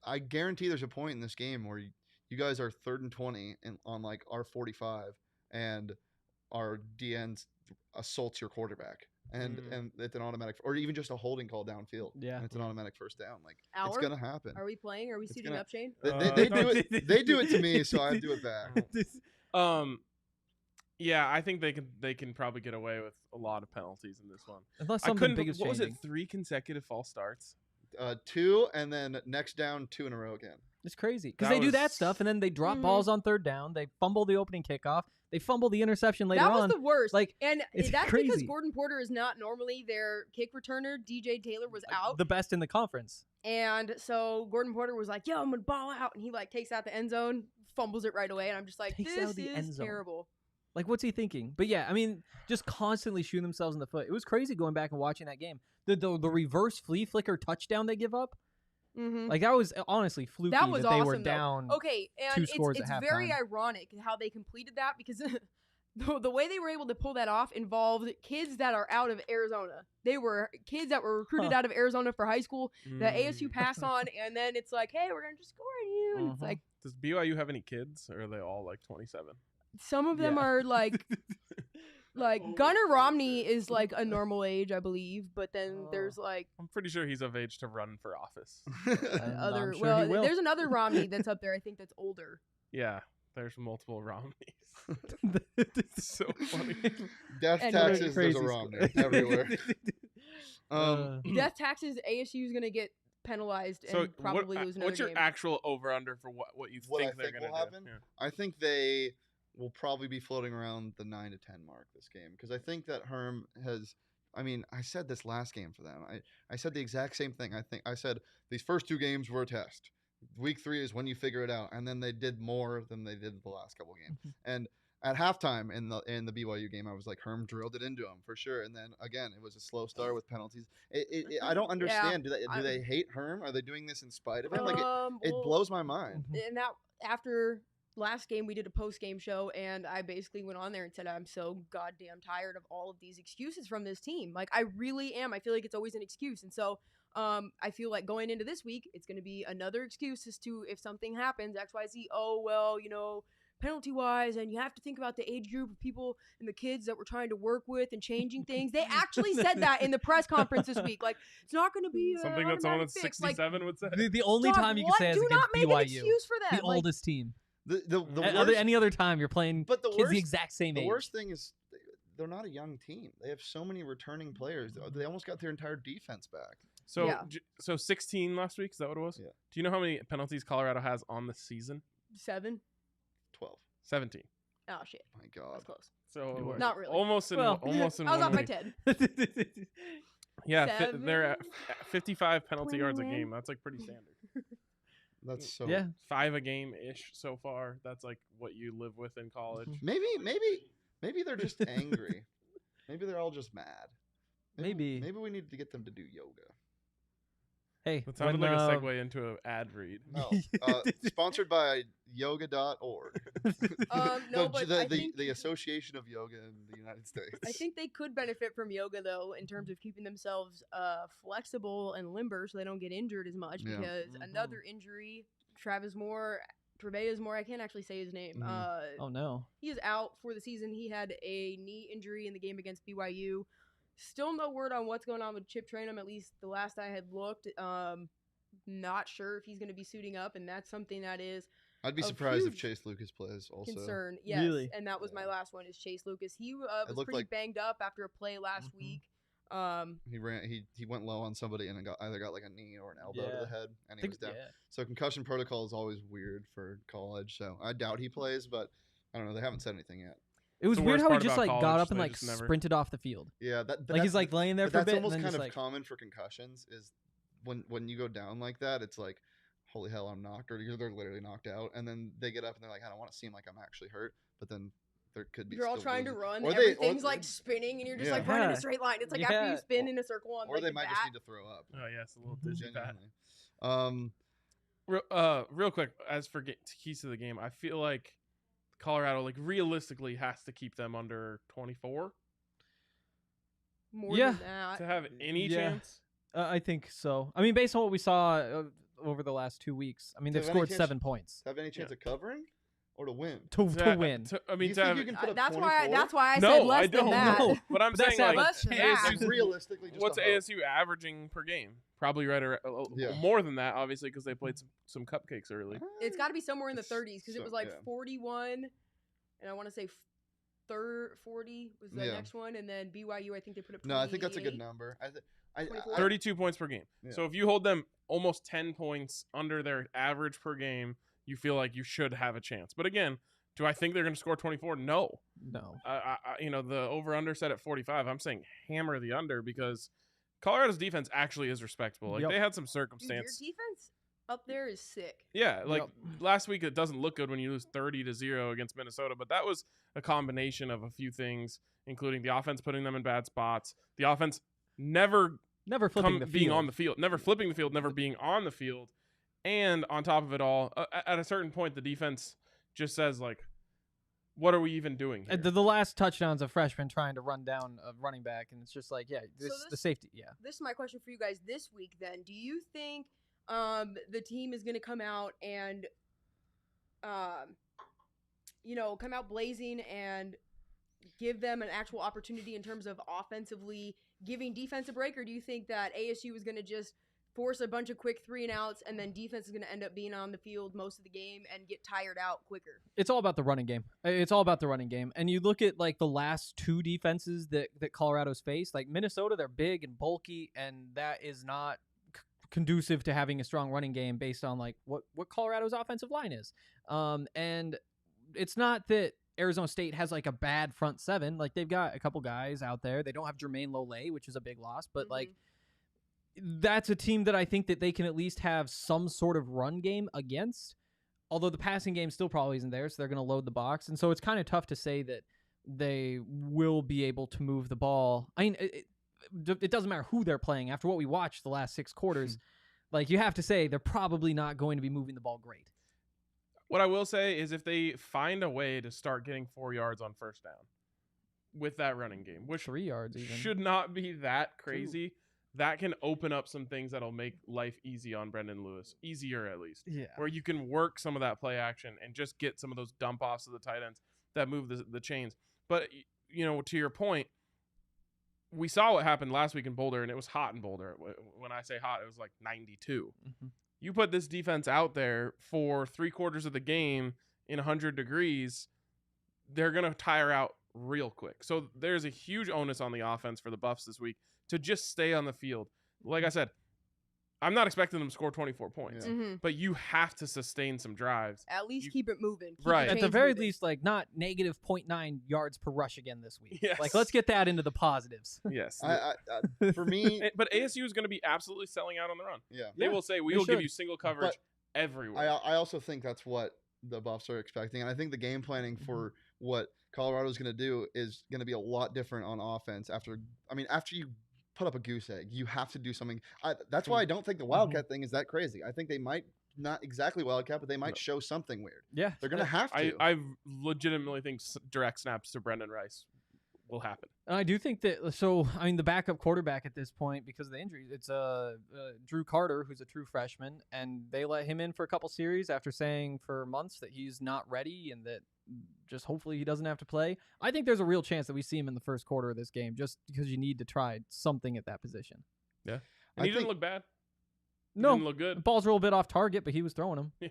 I guarantee there's a point in this game where you guys are 3rd and 20 on like our 45, and our DN assaults your quarterback. And it's an automatic, or even just a holding call downfield. Yeah, and it's an automatic first down. Like it's gonna happen. Are we playing? Are we suiting up, Shane? They do it. They do it to me, so I do it back. Yeah, I think they can probably get away with a lot of penalties in this one. Unless something big is changing. What was it? 3 consecutive false starts. 2, and then next down 2 in a row again. It's crazy because they do that stuff, and then they drop balls on 3rd down. They fumble the opening kickoff. They fumble the interception later on. That was the worst. Like, and that's crazy. Because Gordon Porter is not normally their kick returner. DJ Taylor was out, the best in the conference. And so Gordon Porter was like, "Yo, I'm gonna ball out," and he takes out the end zone, fumbles it right away, and I'm just like, "This is terrible." Like, what's he thinking? But yeah, I mean, just constantly shooting themselves in the foot. It was crazy going back and watching that game. The reverse flea flicker touchdown they give up. Like, that was honestly fluky that was they awesome, were down. Okay, and 2 scores it's at halftime. very ironic how they completed that because the way they were able to pull that off involved kids that are out of Arizona. They were kids that were recruited out of Arizona for high school that ASU passed on, and then it's like, hey, we're gonna just score on you. And it's like, does BYU have any kids, or are they all like 27? Some of them are like Gunnar Romney is like a normal age, I believe, but then there's like I'm pretty sure he's of age to run for office. There's another Romney that's up there, I think, that's older. Yeah, there's multiple Romneys. It's so funny. Death taxes, there's a Romney everywhere. Death taxes, ASU is gonna get penalized and probably lose another What's your game. actual over under for what you think they're gonna do? Yeah. I think they will probably be floating around the 9 to 10 mark this game, because I think that Herm has. I mean, I said this last game for them. I said the exact same thing. I said these first 2 games were a test. Week 3 is when you figure it out, and then they did more than they did the last couple games. And at halftime in the BYU game, I was like, Herm drilled it into them for sure. And then again, it was a slow start with penalties. I don't understand. Yeah, do they hate Herm? Are they doing this in spite of him? Like it blows my mind. And that after last game, we did a post-game show, and I basically went on there and said, I'm so goddamn tired of all of these excuses from this team. Like, I really am. I feel like it's always an excuse. And so I feel like going into this week, it's going to be another excuse as to if something happens, XYZ, oh, well, penalty-wise, and you have to think about the age group of people and the kids that we're trying to work with and changing things. They actually said that in the press conference this week. Like, it's not going to be something that someone that's 67 would say. The only time you can say is against BYU. Do not make an excuse for them. The oldest team. The worst, any other time you're playing kids the exact same age. The worst thing is they're not a young team. They have so many returning players. They almost got their entire defense back. So 16 last week, is that what it was? Yeah. Do you know how many penalties Colorado has on the season? 7. 12. 17. Oh shit. My God. That's close. So not really. Almost in I was 1 off by week. 10. Yeah, they're at 55 penalty yards a game. That's like pretty standard. That's so 5 a game ish so far. That's like what you live with in college. Maybe they're just angry. Maybe they're all just mad. Maybe we need to get them to do yoga. Hey, that sounded like a segue into an ad read. No, sponsored by yoga.org. The Association of Yoga in the United States. I think they could benefit from yoga, though, in terms of keeping themselves flexible and limber so they don't get injured as much. Yeah. Because another injury, Treveas Moore, I can't actually say his name. Oh, no. He is out for the season. He had a knee injury in the game against BYU. Still no word on what's going on with Chip Trainum, at least the last I had looked. Not sure if he's going to be suiting up, and that's something that is I'd be surprised if Chase Lucas plays also. Concern, yes. Really? And that was my last one is Chase Lucas. He was pretty banged up after a play last week. He went low on somebody and either got like a knee or an elbow to the head, and he was down. So concussion protocol is always weird for college. So I doubt he plays, but I don't know. They haven't said anything yet. It was weird how he just got up and sprinted off the field. Yeah, he's laying there for a bit. That's almost and kind then of common for concussions. Is when you go down like that, it's like, holy hell, I'm knocked, or they're literally knocked out, and then they get up and they're like, I don't want to seem like I'm actually hurt, but then there could be. You're all still trying losing. to run, or everything's like spinning, and you're just like running a straight line. It's like after you spin in a circle on or like they might just need to throw up. Oh yeah, it's a little dizzy bat. Genuinely. Real quick, as for keys to the game, I feel like Colorado, like realistically, has to keep them under 24. More than that to have any chance. I think so. I mean, based on what we saw over the last 2 weeks, I mean, they've scored 7 points. Have any chance of covering or to win? To win. I mean, that's why I said less than that. No, but I'm saying like ASU's realistically. What's ASU averaging per game? Probably right around more than that, obviously, because they played some cupcakes early. It's got to be somewhere in the 30s because it was like 41, and I want to say 40 was the next one, and then BYU, I think they put up 28. No, I think that's a good number. 32 points per game. Yeah. So if you hold them almost 10 points under their average per game, you feel like you should have a chance. But again, do I think they're going to score 24? No. The over-under set at 45. I'm saying hammer the under because Colorado's defense actually is respectable. Like they had some circumstance. Dude, your defense up there is sick. Yeah, last week it doesn't look good when you lose 30-0 against Minnesota, but that was a combination of a few things, including the offense putting them in bad spots, the offense never being on the field, never flipping the field, never being on the field, and on top of it all, at a certain point, the defense just says like, what are we even doing here? The last touchdown's a freshman trying to run down a running back, and it's just like, the safety. Yeah. This is my question for you guys this week then. Do you think the team is going to come out and, come out blazing and give them an actual opportunity in terms of offensively giving defense a break? Or do you think that ASU is going to just force a bunch of quick 3-and-outs and then defense is going to end up being on the field most of the game and get tired out quicker? It's all about the running game. And you look at like the last 2 defenses that Colorado's faced, like Minnesota, they're big and bulky, and that is not conducive to having a strong running game based on like what Colorado's offensive line is. And it's not that Arizona State has like a bad front 7. Like they've got a couple guys out there. They don't have Jermaine Lole, which is a big loss, but like that's a team that I think that they can at least have some sort of run game against, although the passing game still probably isn't there, so they're going to load the box. And so it's kind of tough to say that they will be able to move the ball. I mean, it doesn't matter who they're playing. After what we watched the last 6 quarters, like you have to say they're probably not going to be moving the ball great. What I will say is if they find a way to start getting 4 yards on first down with that running game, which 3 yards even should not be that crazy, that can open up some things that'll make life easy on Brendan Lewis, easier at least. Yeah, where you can work some of that play action and just get some of those dump offs of the tight ends that move the chains. But to your point, we saw what happened last week in Boulder, and it was hot in Boulder. When I say hot, it was like 92. Mm-hmm. You put this defense out there for 3/4 of the game in 100 degrees, they're going to tire out real quick. So there's a huge onus on the offense for the Buffs this week to just stay on the field. Like I said, I'm not expecting them to score 24 points, but you have to sustain some drives. At least keep it moving. Right. At the very least, like not negative 0.9 yards per rush again this week. Yes. Like let's get that into the positives. Yes. For me, but ASU is going to be absolutely selling out on the run. Yeah. They will say we will give you single coverage everywhere. I also think that's what the Buffs are expecting, and I think the game planning for what Colorado's going to do is going to be a lot different on offense. After you put up a goose egg, you have to do something. That's why I don't think the Wildcat thing is that crazy. I think they might not exactly Wildcat, but they might show something weird. Yeah, they're gonna have to. I legitimately think direct snaps to Brendan Rice will happen. And I do think that. So I mean, the backup quarterback at this point, because of the injuries, it's Drew Carter, who's a true freshman, and they let him in for a couple series after saying for months that he's not ready and that just hopefully he doesn't have to play. I think there's a real chance that we see him in the first quarter of this game, just because you need to try something at that position. Yeah, and he didn't look bad. He no, didn't look good. The ball's a little bit off target, but he was throwing them. Yeah.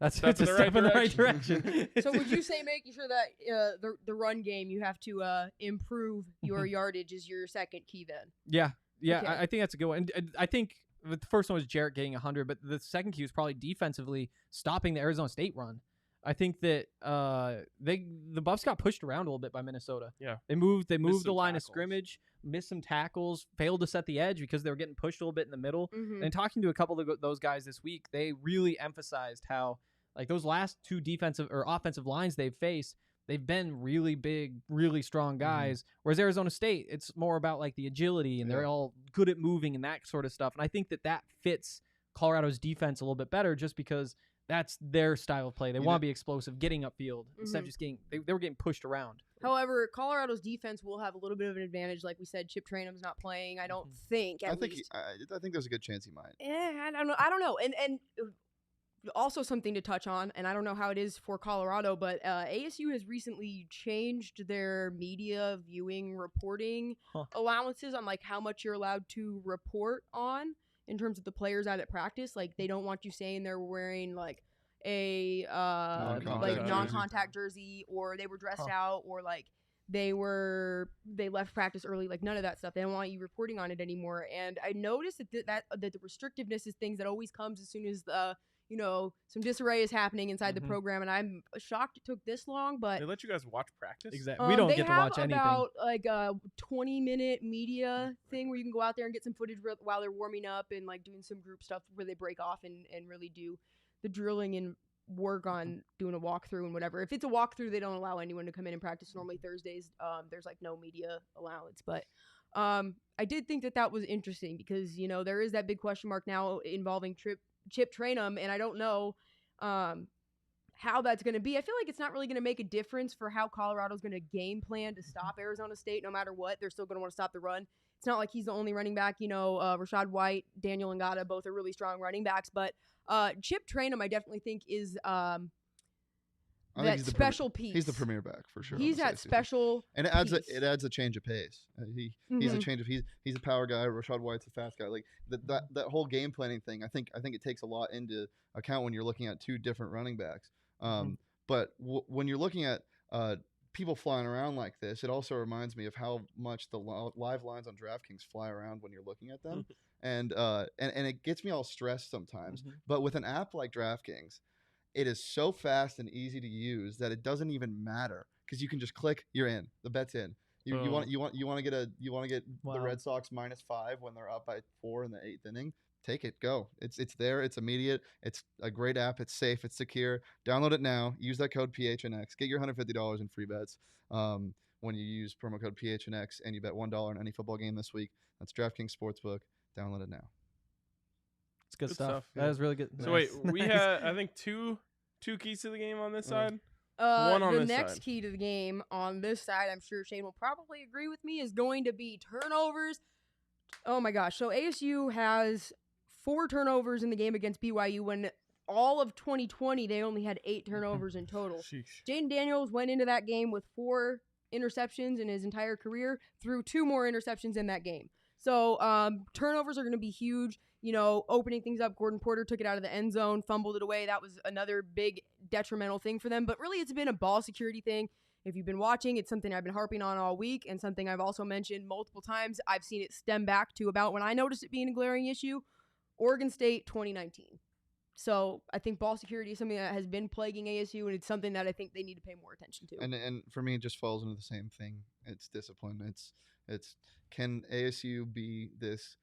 It's a step in the right direction. So would you say making sure that the run game you have to improve your yardage is your second key then? Yeah. Okay. I think that's a good one. And I think the first one was Jarrett getting 100, but the second key was probably defensively stopping the Arizona State run. I think that the Buffs got pushed around a little bit by Minnesota. Yeah, they moved the line tackles. of scrimmage, missed some tackles, failed to set the edge because they were getting pushed a little bit in the middle. Mm-hmm. And talking to a couple of those guys this week, they really emphasized how like those last two defensive or offensive lines they've faced, they've been really big, really strong guys. Whereas Arizona State, it's more about like the agility and they're all good at moving and that sort of stuff. And I think that fits Colorado's defense a little bit better just because that's their style of play. They want to be explosive, getting upfield instead of just getting they were getting pushed around. However, Colorado's defense will have a little bit of an advantage. Like we said, Chip Trainum's not playing. I don't think. I think there's a good chance he might. I don't know. And also something to touch on, and I don't know how it is for Colorado, but ASU has recently changed their media viewing reporting allowances on like how much you're allowed to report on in terms of the players out at practice. Like they don't want you saying they're wearing like a non-contact jersey, or they were dressed out, or like they left practice early. Like none of that stuff. They don't want you reporting on it anymore. And I noticed that the restrictiveness is things that always comes as soon as the some disarray is happening inside the program, and I'm shocked it took this long. But they let you guys watch practice. Exactly, we don't get to watch anything. They have about like a 20-minute media thing where you can go out there and get some footage while they're warming up and like doing some group stuff where they break off and really do the drilling and work on doing a walkthrough and whatever. If it's a walkthrough, they don't allow anyone to come in and practice. Normally Thursdays, there's like no media allowance, but I did think that was interesting because there is that big question mark now involving Chip Trainum, and I don't know how that's going to be. I feel like it's not really going to make a difference for how Colorado's going to game plan to stop Arizona State. No matter what, they're still going to want to stop the run. It's not like he's the only running back. Rashad White, Daniel Ngata, both are really strong running backs. But Chip Trainum, I definitely think is that special piece. He's the premier back for sure. He's that special, and it adds a change of pace. He's a change of he's a power guy. Rashad White's a fast guy. Like that whole game planning thing. I think it takes a lot into account when you're looking at two different running backs. But when you're looking at people flying around like this, it also reminds me of how much the live lines on DraftKings fly around when you're looking at them, and it gets me all stressed sometimes. But with an app like DraftKings, it is so fast and easy to use that it doesn't even matter because you can just click, you're in, the bet's in. You want to get the Red Sox -5 when they're up by 4 in the 8th inning. Take it, go. It's there. It's immediate. It's a great app. It's safe. It's secure. Download it now. Use that code PHNX. Get your $150 in free bets when you use promo code PHNX and you bet $1 on any football game this week. That's DraftKings Sportsbook. Download it now. It's good stuff. That was really good. So wait, we had I think two keys to the game on this side. One on the this next side. key to the game on this side, I'm sure Shane will probably agree with me, is going to be turnovers. Oh my gosh. So ASU has 4 turnovers in the game against BYU when all of 2020 they only had 8 turnovers in total. Jaden Daniels went into that game with 4 interceptions in his entire career, threw 2 more interceptions in that game. So turnovers are going to be huge. Opening things up, Gordon Porter took it out of the end zone, fumbled it away. That was another big detrimental thing for them. But really, it's been a ball security thing. If you've been watching, it's something I've been harping on all week and something I've also mentioned multiple times. I've seen it stem back to about when I noticed it being a glaring issue, Oregon State 2019. So I think ball security is something that has been plaguing ASU, and it's something that I think they need to pay more attention to. And for me, it just falls into the same thing. It's discipline. It's can ASU be this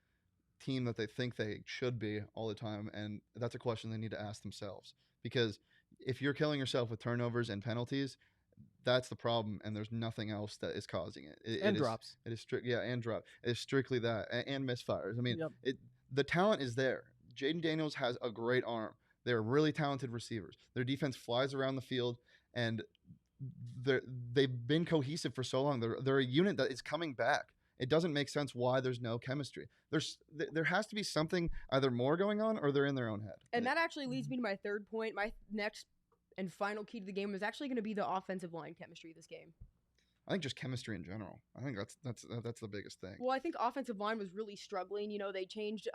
team that they think they should be all the time? And that's a question they need to ask themselves, because if you're killing yourself with turnovers and penalties, that's the problem, and there's nothing else that is causing it. And drops. It is and drop. It is strictly that, and misfires. I mean, the talent is there. Jaden Daniels has a great arm. They're really talented receivers. Their defense flies around the field, and they've been cohesive for so long. They're a unit that is coming back. It doesn't make sense why there's no chemistry. There has to be something either more going on, or they're in their own head. And that actually leads me to my third point. My next and final key to the game is actually going to be the offensive line chemistry this game. I think just chemistry in general. I think that's the biggest thing. Well, I think offensive line was really struggling. They changed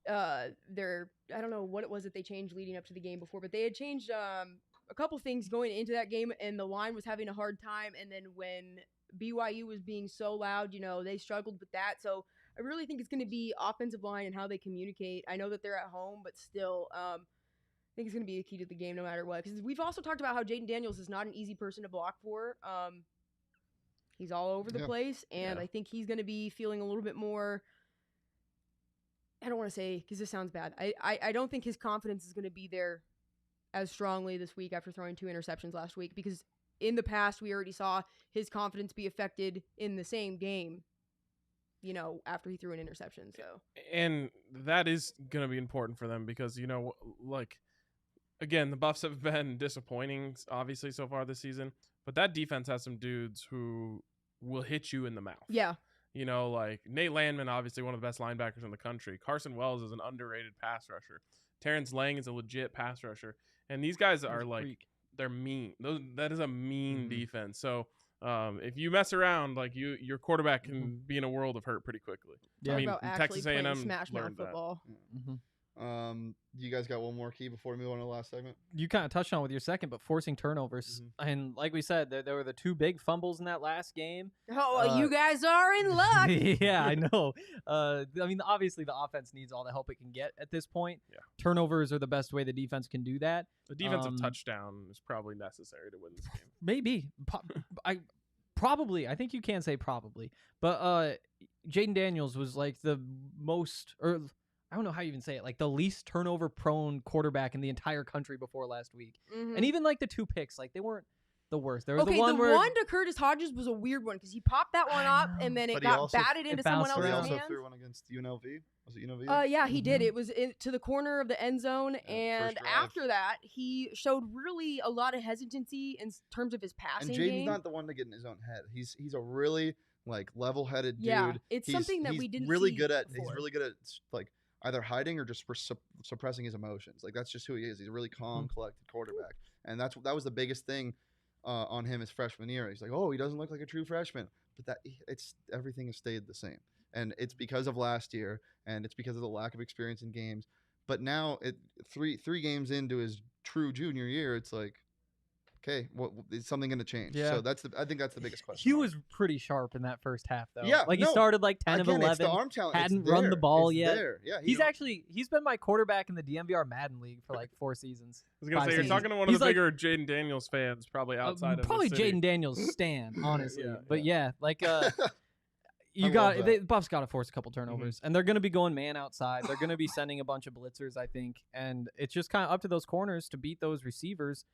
their, I don't know what it was that they changed leading up to the game before, but they had changed a couple things going into that game, and the line was having a hard time. And then when BYU was being so loud, they struggled with that. So I really think it's going to be offensive line and how they communicate. I know that they're at home, but still, think it's going to be a key to the game no matter what. Because we've also talked about how Jaden Daniels is not an easy person to block for. He's all over the place, and I think he's going to be feeling a little bit more. I don't want to say, because this sounds bad. I don't think his confidence is going to be there as strongly this week after throwing 2 interceptions last week, because in the past we already saw his confidence be affected in the same game, after he threw an interception. So, and that is going to be important for them because, again, the Buffs have been disappointing, obviously, so far this season, but that defense has some dudes who will hit you in the mouth. Yeah. Nate Landman, obviously one of the best linebackers in the country. Carson Wells is an underrated pass rusher. Terrence Lang is a legit pass rusher. And these guys are they're mean. That is a mean defense. So if you mess around, your quarterback can be in a world of hurt pretty quickly. Yeah. I mean, Texas A&M Smash Mouth football. You guys got one more key before we move on to the last segment? You kind of touched on it with your second, but forcing turnovers. And like we said, there were the 2 big fumbles in that last game. Oh, you guys are in luck. Yeah, I know. Obviously the offense needs all the help it can get at this point. Yeah. Turnovers are the best way the defense can do that. The defensive touchdown is probably necessary to win this game. Maybe. I think you can say probably. But Jaden Daniels was the most, or I don't know how you even say it, the least turnover-prone quarterback in the entire country before last week. And even the 2 picks, they weren't the worst. There was the one to Curtis Hodges was a weird one because he popped that one up and then it got batted into someone else's hands. He also threw one against UNLV. Was it UNLV? Yeah, he did. It was to the corner of the end zone, and after that, he showed really a lot of hesitancy in terms of his passing game. And Jaden's not the one to get in his own head. He's a really level-headed dude. Yeah, it's something that we didn't really see good at. before. He's really good at either hiding or just suppressing his emotions. That's just who he is. He's a really calm, collected quarterback, and that was the biggest thing on him his freshman year. He's he doesn't look like a true freshman, but everything has stayed the same, and it's because of last year, and it's because of the lack of experience in games. But now, three games into his true junior year, it's okay, is something going to change? Yeah. So I think that's the biggest question. He was pretty sharp in that first half, though. Yeah, he started 10 of 11. It's the arm talent. Hadn't run the ball yet. There. Yeah, he's been my quarterback in the DMVR Madden League for 4 seasons. I was gonna say, you're talking to one of the bigger Jaden Daniels fans, probably outside of probably the city. Jaden Daniels stan, honestly. But Buffs got to force a couple turnovers, and they're going to be going man outside. They're going to be sending a bunch of blitzers, I think, and it's just kind of up to those corners to beat those receivers,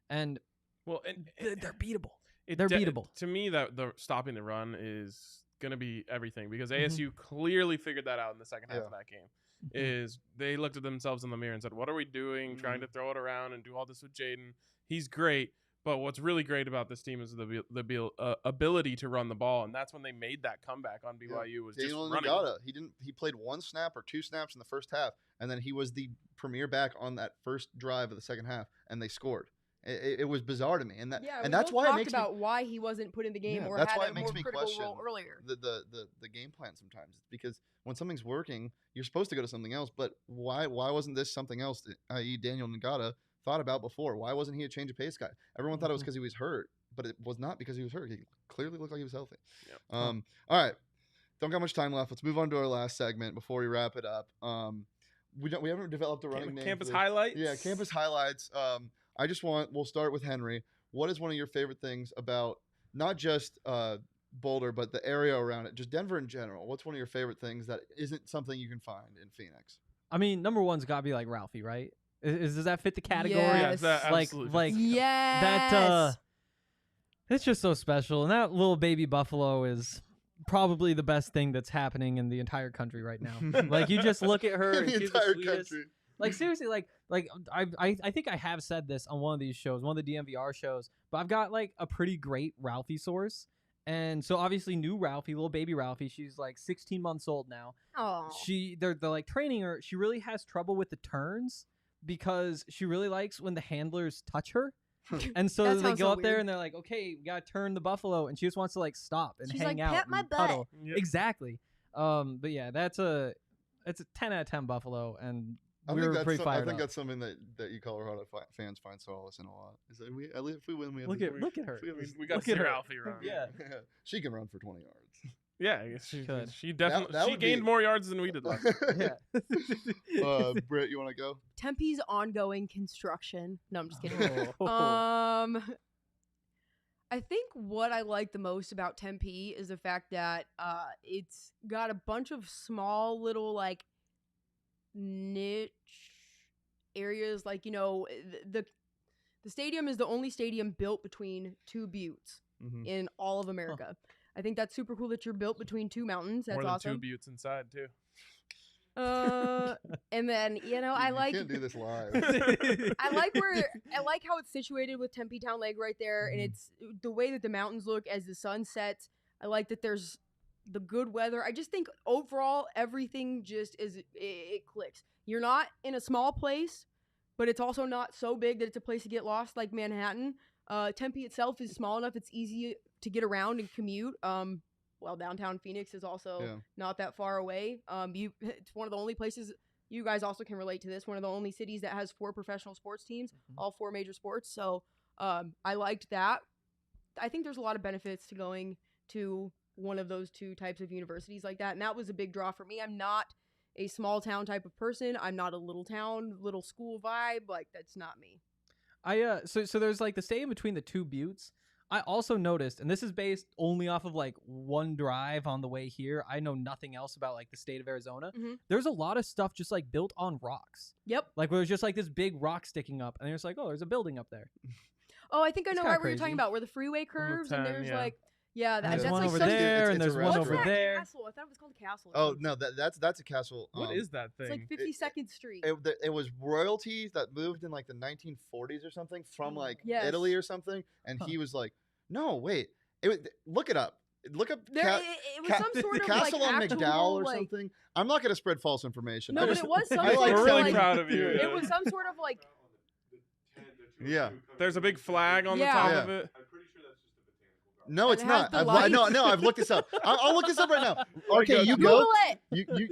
and they're beatable. They're beatable. To me, that the stopping the run is going to be everything because ASU clearly figured that out in the second half of that game. Is they looked at themselves in the mirror and said, "What are we doing? Trying to throw it around and do all this with Jaden? He's great." But what's really great about this team is the ability to run the ball, and that's when they made that comeback on BYU. Was Daniel just running. Ngata. He played 1 snap or 2 snaps in the first half, and then he was the premier back on that first drive of the second half, and they scored. It was bizarre to me, and that's why it makes about why he wasn't put in the game or that's had why a it makes more me critical question role earlier. The game plan sometimes. It's because when something's working, you're supposed to go to something else. But why wasn't this something else? I.e., Daniel Ngata thought about before. Why wasn't he a change of pace guy? Everyone thought it was because he was hurt, but it was not because he was hurt. He clearly looked like he was healthy. Yep. All right, don't got much time left. Let's move on to our last segment before we wrap it up. We haven't developed a running name. Campus highlights. Yeah, campus highlights. We'll start with Henry. What is one of your favorite things about not just Boulder, but the area around it, just Denver in general? What's one of your favorite things that isn't something you can find in Phoenix? I mean, number one's got to be Ralphie, right? Does that fit the category? Yes. That it's just so special, and that little baby buffalo is probably the best thing that's happening in the entire country right now. You just look at her, and she's the sweetest. Country. Seriously, I think I have said this on one of these shows, one of the DMVR shows, but I've got a pretty great Ralphie source. And so obviously new Ralphie, little baby Ralphie, she's 16 months old now. Oh. They're training her. She really has trouble with the turns because she really likes when the handlers touch her. And so they go up there and they're like, okay, we got to turn the buffalo. And she just wants to stop and hang out. Pet my butt. Puddle. Yep. Exactly. But yeah, it's a 10 out of 10 buffalo. And I think that's something that you Colorado fans find solace in a lot. Is that if we win, we have look at her. We got to see Ralphie run. Yeah. She can run for 20 yards. Yeah, she definitely that she would gained be... more yards than we did last year. Yeah. Britt, you want to go? Tempe's ongoing construction. No, I'm just kidding. I think what I like the most about Tempe is the fact that it's got a bunch of small little like niche areas. Like, you know, the stadium is the only stadium built between two buttes in all of America. I think that's super cool that you're built between two mountains. That's more than awesome. 2 buttes inside too. And then, you know, I like. You can't do this live. I like how it's situated with Tempe Town Lake right there, and it's the way that the mountains look as the sun sets. I like that there's the good weather. I just think overall everything just it clicks. You're not in a small place, but it's also not so big that it's a place to get lost like Manhattan. Tempe itself is small enough; it's easy to get around and commute. Well, downtown Phoenix is also not that far away. It's one of the only places, you guys also can relate to this, one of the only cities that has 4 professional sports teams, all 4 major sports. So I liked that. I think there's a lot of benefits to going to one of those 2 types of universities like that. And that was a big draw for me. I'm not a small town type of person. I'm not a little town, little school vibe. Like, that's not me. So there's like the stadium between the 2 buttes. I also noticed, and this is based only off of like one drive on the way here. I know nothing else about like the state of Arizona. There's a lot of stuff just like built on rocks. Yep. Like where there's just like this big rock sticking up, and there's like, oh, there's a building up there. Oh, I think I know right where you're talking about, where the freeway curves and there's like, that's one like over there, and there's one over there. Castle? I thought it was called a castle. Oh no, that's a castle. What is that thing? It's like 52nd Street. It was royalty that moved in like the 1940s or something from like Italy or something, and he was like, no, wait, look it up. Look up it was some sort of Castle like on actual, McDowell or like, something. I'm not going to spread false information. No, but it was some sort of We're really like, proud of you. It was some sort of like. Yeah. There's a big flag on the top of it. I'm pretty sure that's just a botanical garden. No, it's not. I've looked this up. I'll look this up right now. RK, you Google go. it.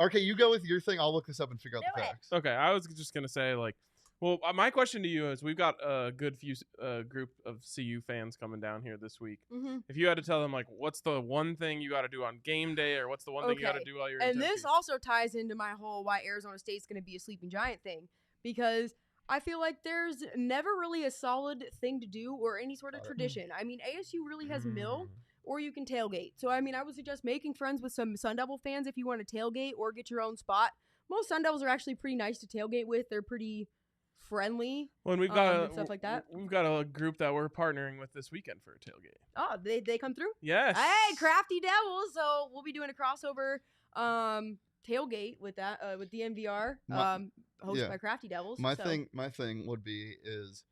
RK, you go with your thing. I'll look this up and figure out the facts. Okay, I was just gonna say like, well, my question to you is, we've got a good few group of CU fans coming down here this week. If you had to tell them like, what's the one thing you got to do on game day, or what's the one thing you got to do while you're in Tempe? And this also ties into my whole why Arizona State's going to be a sleeping giant thing, because I feel like there's never really a solid thing to do or any sort of tradition. I mean, ASU really has mill, or you can tailgate. So, I mean, I would suggest making friends with some Sun Devil fans if you want to tailgate or get your own spot. Most Sun Devils are actually pretty nice to tailgate with. They're pretty friendly. When we've got stuff like that. We've got a group that we're partnering with this weekend for a tailgate. Oh, they come through? Yes. Hey, Crafty Devils. So we'll be doing a crossover tailgate with that with DNVR hosted by Crafty Devils. My thing would be is,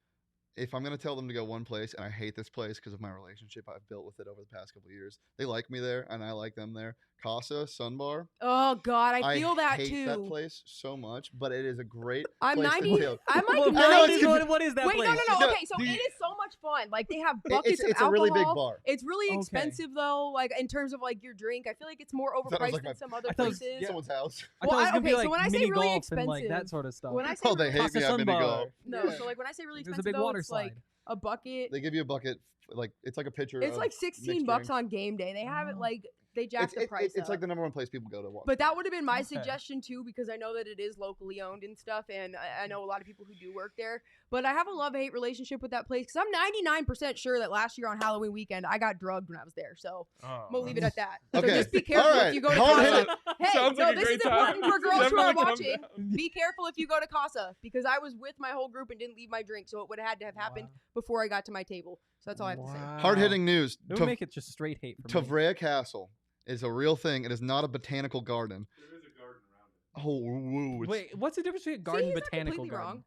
if I'm going to tell them to go one place, and I hate this place because of my relationship I've built with it over the past couple of years. They like me there, and I like them there. Casa, Sun Bar. Oh, God, I feel that, too. I hate that place so much, but it is a great I'm place 90. to tailgate. I'm like 90. What is that Wait, place? no. Okay, so it is so much fun. Like, they have buckets of it's alcohol. a really big bar. It's really expensive, though, like, in terms of, like, your drink. I feel like it's more overpriced than some other places. Someone's house. I thought it was going to be like so when I say mini really golf expensive, and like that sort of stuff. When I say they hate me at mini golf. No, so like when I say really There's expensive, a big though, water it's slide. like a bucket. They give you a bucket, like it's like a pitcher. It's like $16 drink. on game day. They have it like they jack the price It's up. like the number one place people go to watch. But that would have been my suggestion too, because I know that it is locally owned and stuff, and I know a lot of people who do work there. But I have a love-hate relationship with that place, because I'm 99% sure that last year on Halloween weekend I got drugged when I was there. So I'm gonna leave it at that. Okay. So just be careful if you go to Casa. Hey, Sounds like a this great is important time. for girls who are Definitely come watching. down. Be careful if you go to Casa, because I was with my whole group and didn't leave my drink, so it would have had to have happened before I got to my table. So that's all I have to say. Hard-hitting news. It would make it just straight hate for me. Tavrea Castle is a real thing. It is not a botanical garden. There is a garden around it. Oh, Wait, what's the difference between a garden and botanical garden? Wrong.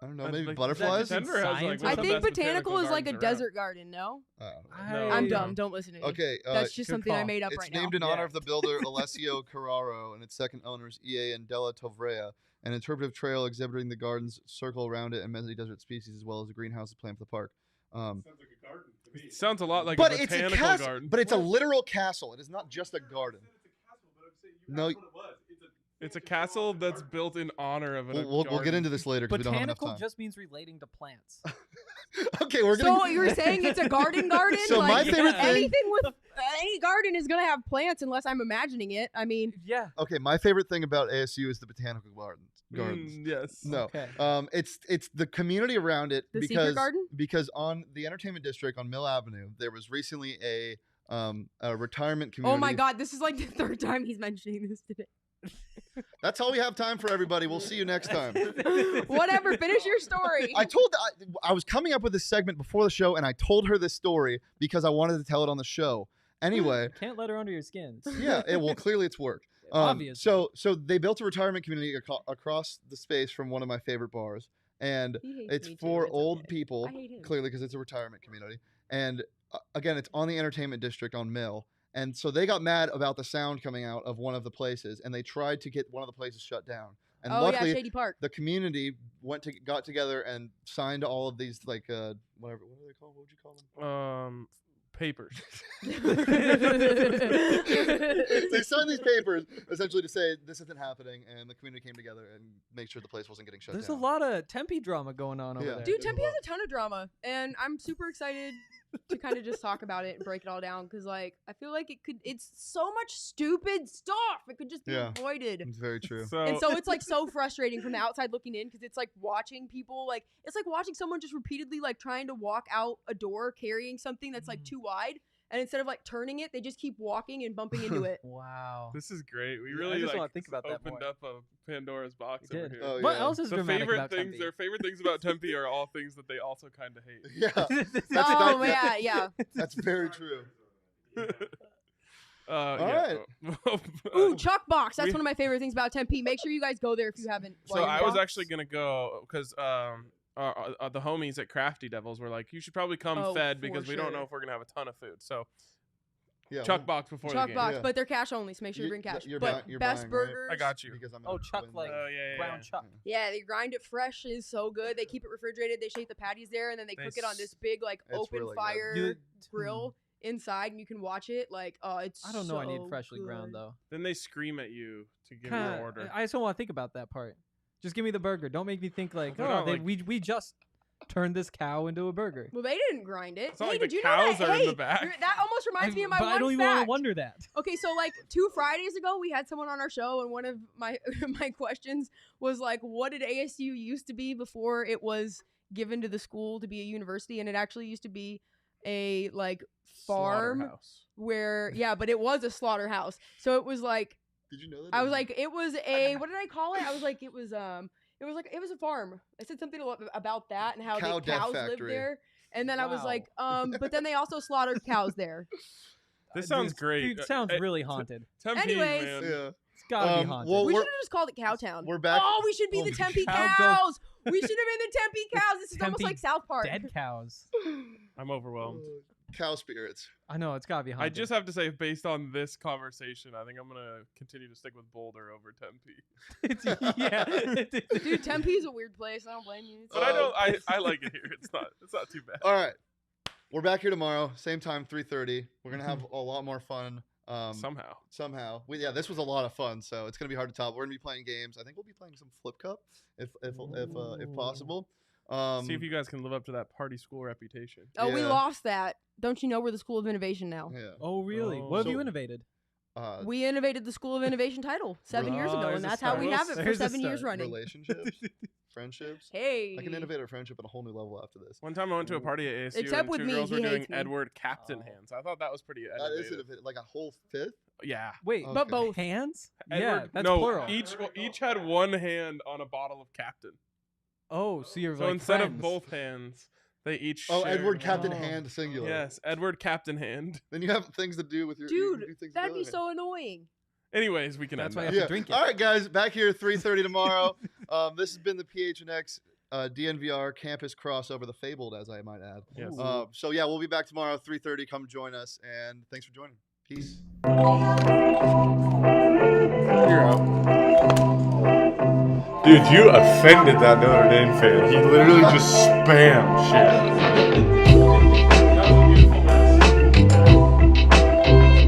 I don't know. Like, Maybe like, butterflies. Denver has, like, Science one I of the think best botanical is like a gardens around. desert garden. No, No. I'm no. dumb. Don't listen to me. Okay. That's just good something I call. made up It's right now. named in honor Yeah. of the builder Alessio Carraro and its second owners EA and Della Tavrea. An interpretive trail exhibiting the garden's circle around it and many desert species, as well as a greenhouse to plant for the park. Sounds like a garden to me. Sounds a lot like But a it's a botanical castle. garden. But it's a literal castle. It is not just a garden. It's a castle, but I'm saying No. that's what it was. It's a castle that's built in honor of an. We'll get into this later because we don't have enough Botanical time. just means relating to plants. Okay, we're So gonna. you're saying it's a garden? So like, my favorite thing. anything with any garden is gonna have plants unless I'm imagining it. I mean, Yeah. Okay, my favorite thing about ASU is the botanical gardens. Yes. No. Okay. It's the community around it The secret because garden? because on the entertainment district on Mill Avenue there was recently a retirement community. oh my God, this is like the third time he's mentioning this today. That's all we have time for, everybody. We'll see you next time. Whatever, finish your story. I was coming up with this segment before the show, and I told her this story because I wanted to tell it on the show. Anyway, Can't let her under your skins. yeah, well, clearly it's worked. Obviously. So they built a retirement community across the space from one of my favorite bars, and He hates it's me too, for it's old okay. people, I hate him. clearly because it's a retirement community. And again, it's on the entertainment district on Mill. And so they got mad about the sound coming out of one of the places, and they tried to get one of the places shut down. And Oh yeah, luckily, Shady Park. the community got together and signed all of these what are they called? What would you call them? Papers. They signed these papers essentially to say this isn't happening, and the community came together and made sure the place wasn't getting shut There's down. a lot of Tempe drama going on over Yeah. there. Dude, Tempe has a ton of drama, and I'm super excited to kind of just talk about it and break it all down because, like, I feel like it's so much stupid stuff. It could just be Yeah. avoided. It's very true. And so it's like so frustrating from the outside looking in because it's like watching people it's like watching someone just repeatedly like trying to walk out a door carrying something that's like too wide, and instead of like turning it, they just keep walking and bumping into it. Wow. This is great. We Yeah, I really just like wanna think about that opened more. up a Pandora's box We over did. here. Oh, What yeah. else is The dramatic favorite about things, Tempe? their favorite things about Tempe are all things that they also kind of hate. Yeah, Oh that- yeah. that's very true. All right. Ooh, Chuck Box. That's we- one of my favorite things about Tempe. Make sure you guys go there if you haven't. So while you're I in was Box. actually gonna go because the homies at Crafty Devils were like, you should probably come Oh, fed for because we don't know sure. if we're gonna have a ton of food. So Yeah, Chuck Box before the Chuck game. Box, Yeah. but they're cash only, so make sure you bring cash. You're But you're best buying, right? burgers. I got you. Because I'm Oh, gonna Chuck, win like, that. Oh yeah, Ground chuck. Yeah, they grind it fresh. Is so good. They keep it refrigerated. They shake the patties there, and then they They cook it on s- this big like It's open really good. fire You- grill inside, and you can watch it. Like, oh, it's. I don't know. I need so freshly ground good. though. Then they scream at you to give Kinda- your order. I just don't want to think about that part. Just give me the burger. Don't make me think like, They're oh, not, we just turned this cow into a burger. Well, they didn't grind it. It's not Hey, like did the you cows know that? are in Hey, the back. that almost reminds me of my but one I don't even want fact. to wonder that. Okay, so like 2 Fridays ago, we had someone on our show, and one of my my questions was like, "What did ASU used to be before it was given to the school to be a university?" And it actually used to be a like farm Slaughterhouse. where but it was a slaughterhouse. So it was like Did you know that? I was like, it was a what did I call it? I was like, it was a farm. I said something about that and how Cow the death cows lived factory. there. And then I was Wow. like, but then they also slaughtered cows there. This sounds great. Dude, sounds really haunted. Tempe, Anyways. man. yeah. It's gotta be Um, haunted. well, We we're- should have just called it Cowtown. we're back- Oh, we should be Oh, the Tempe cow go- cows. We should have been the Tempe cows. This is almost Tempe like South Park. Dead cows. I'm overwhelmed. Cow spirits. I know it's gotta be I haunted. just have to say, based on this conversation, I think I'm gonna continue to stick with Boulder over Tempe. yeah. Dude, Tempe is a weird place. I don't blame you. But I like it here. It's not too bad. All right, we're back here tomorrow, same time, 3:30. We're gonna have a lot more fun. Somehow. This was a lot of fun, so it's gonna be hard to top. We're gonna be playing games. I think we'll be playing some Flip Cup if possible. See if you guys can live up to that party school reputation. Oh, we Yeah. lost that. Don't you know we're the School of Innovation now? Yeah. Oh really? Oh. What have So- you innovated? We innovated the School of Innovation title 7 years Oh, ago, there's and a that's how we start. have it for There's a 7 years start. running. Relationships, friendships. Hey. I can innovate a friendship at a whole new level after this. One time I went to a party at ASU Except and with two me, girls he were doing hates me. Edward Captain Oh. hands. I thought that was pretty That is innovative. like a whole fifth. Yeah. Wait, Okay. But both. hands? Edward, yeah, that's no, plural. Each had one hand on a bottle of Captain. Oh, so you're So like instead friends. of both hands, they each. Oh, shared Edward Captain Oh. Hand singular. Yes, Edward Captain hand. Then you have things to do with your. you Dude, do things that'd be together. so annoying. Anyways, we can That's end why that. I have to drink it. All right, guys, back here 3:30 tomorrow. This has been the PHNX DNVR campus crossover, the fabled, as I might add. Yes. So yeah, we'll be back tomorrow 3:30. Come join us, and thanks for joining. Peace. You're out. Dude, you offended that Notre Dame fan. He literally just spammed shit.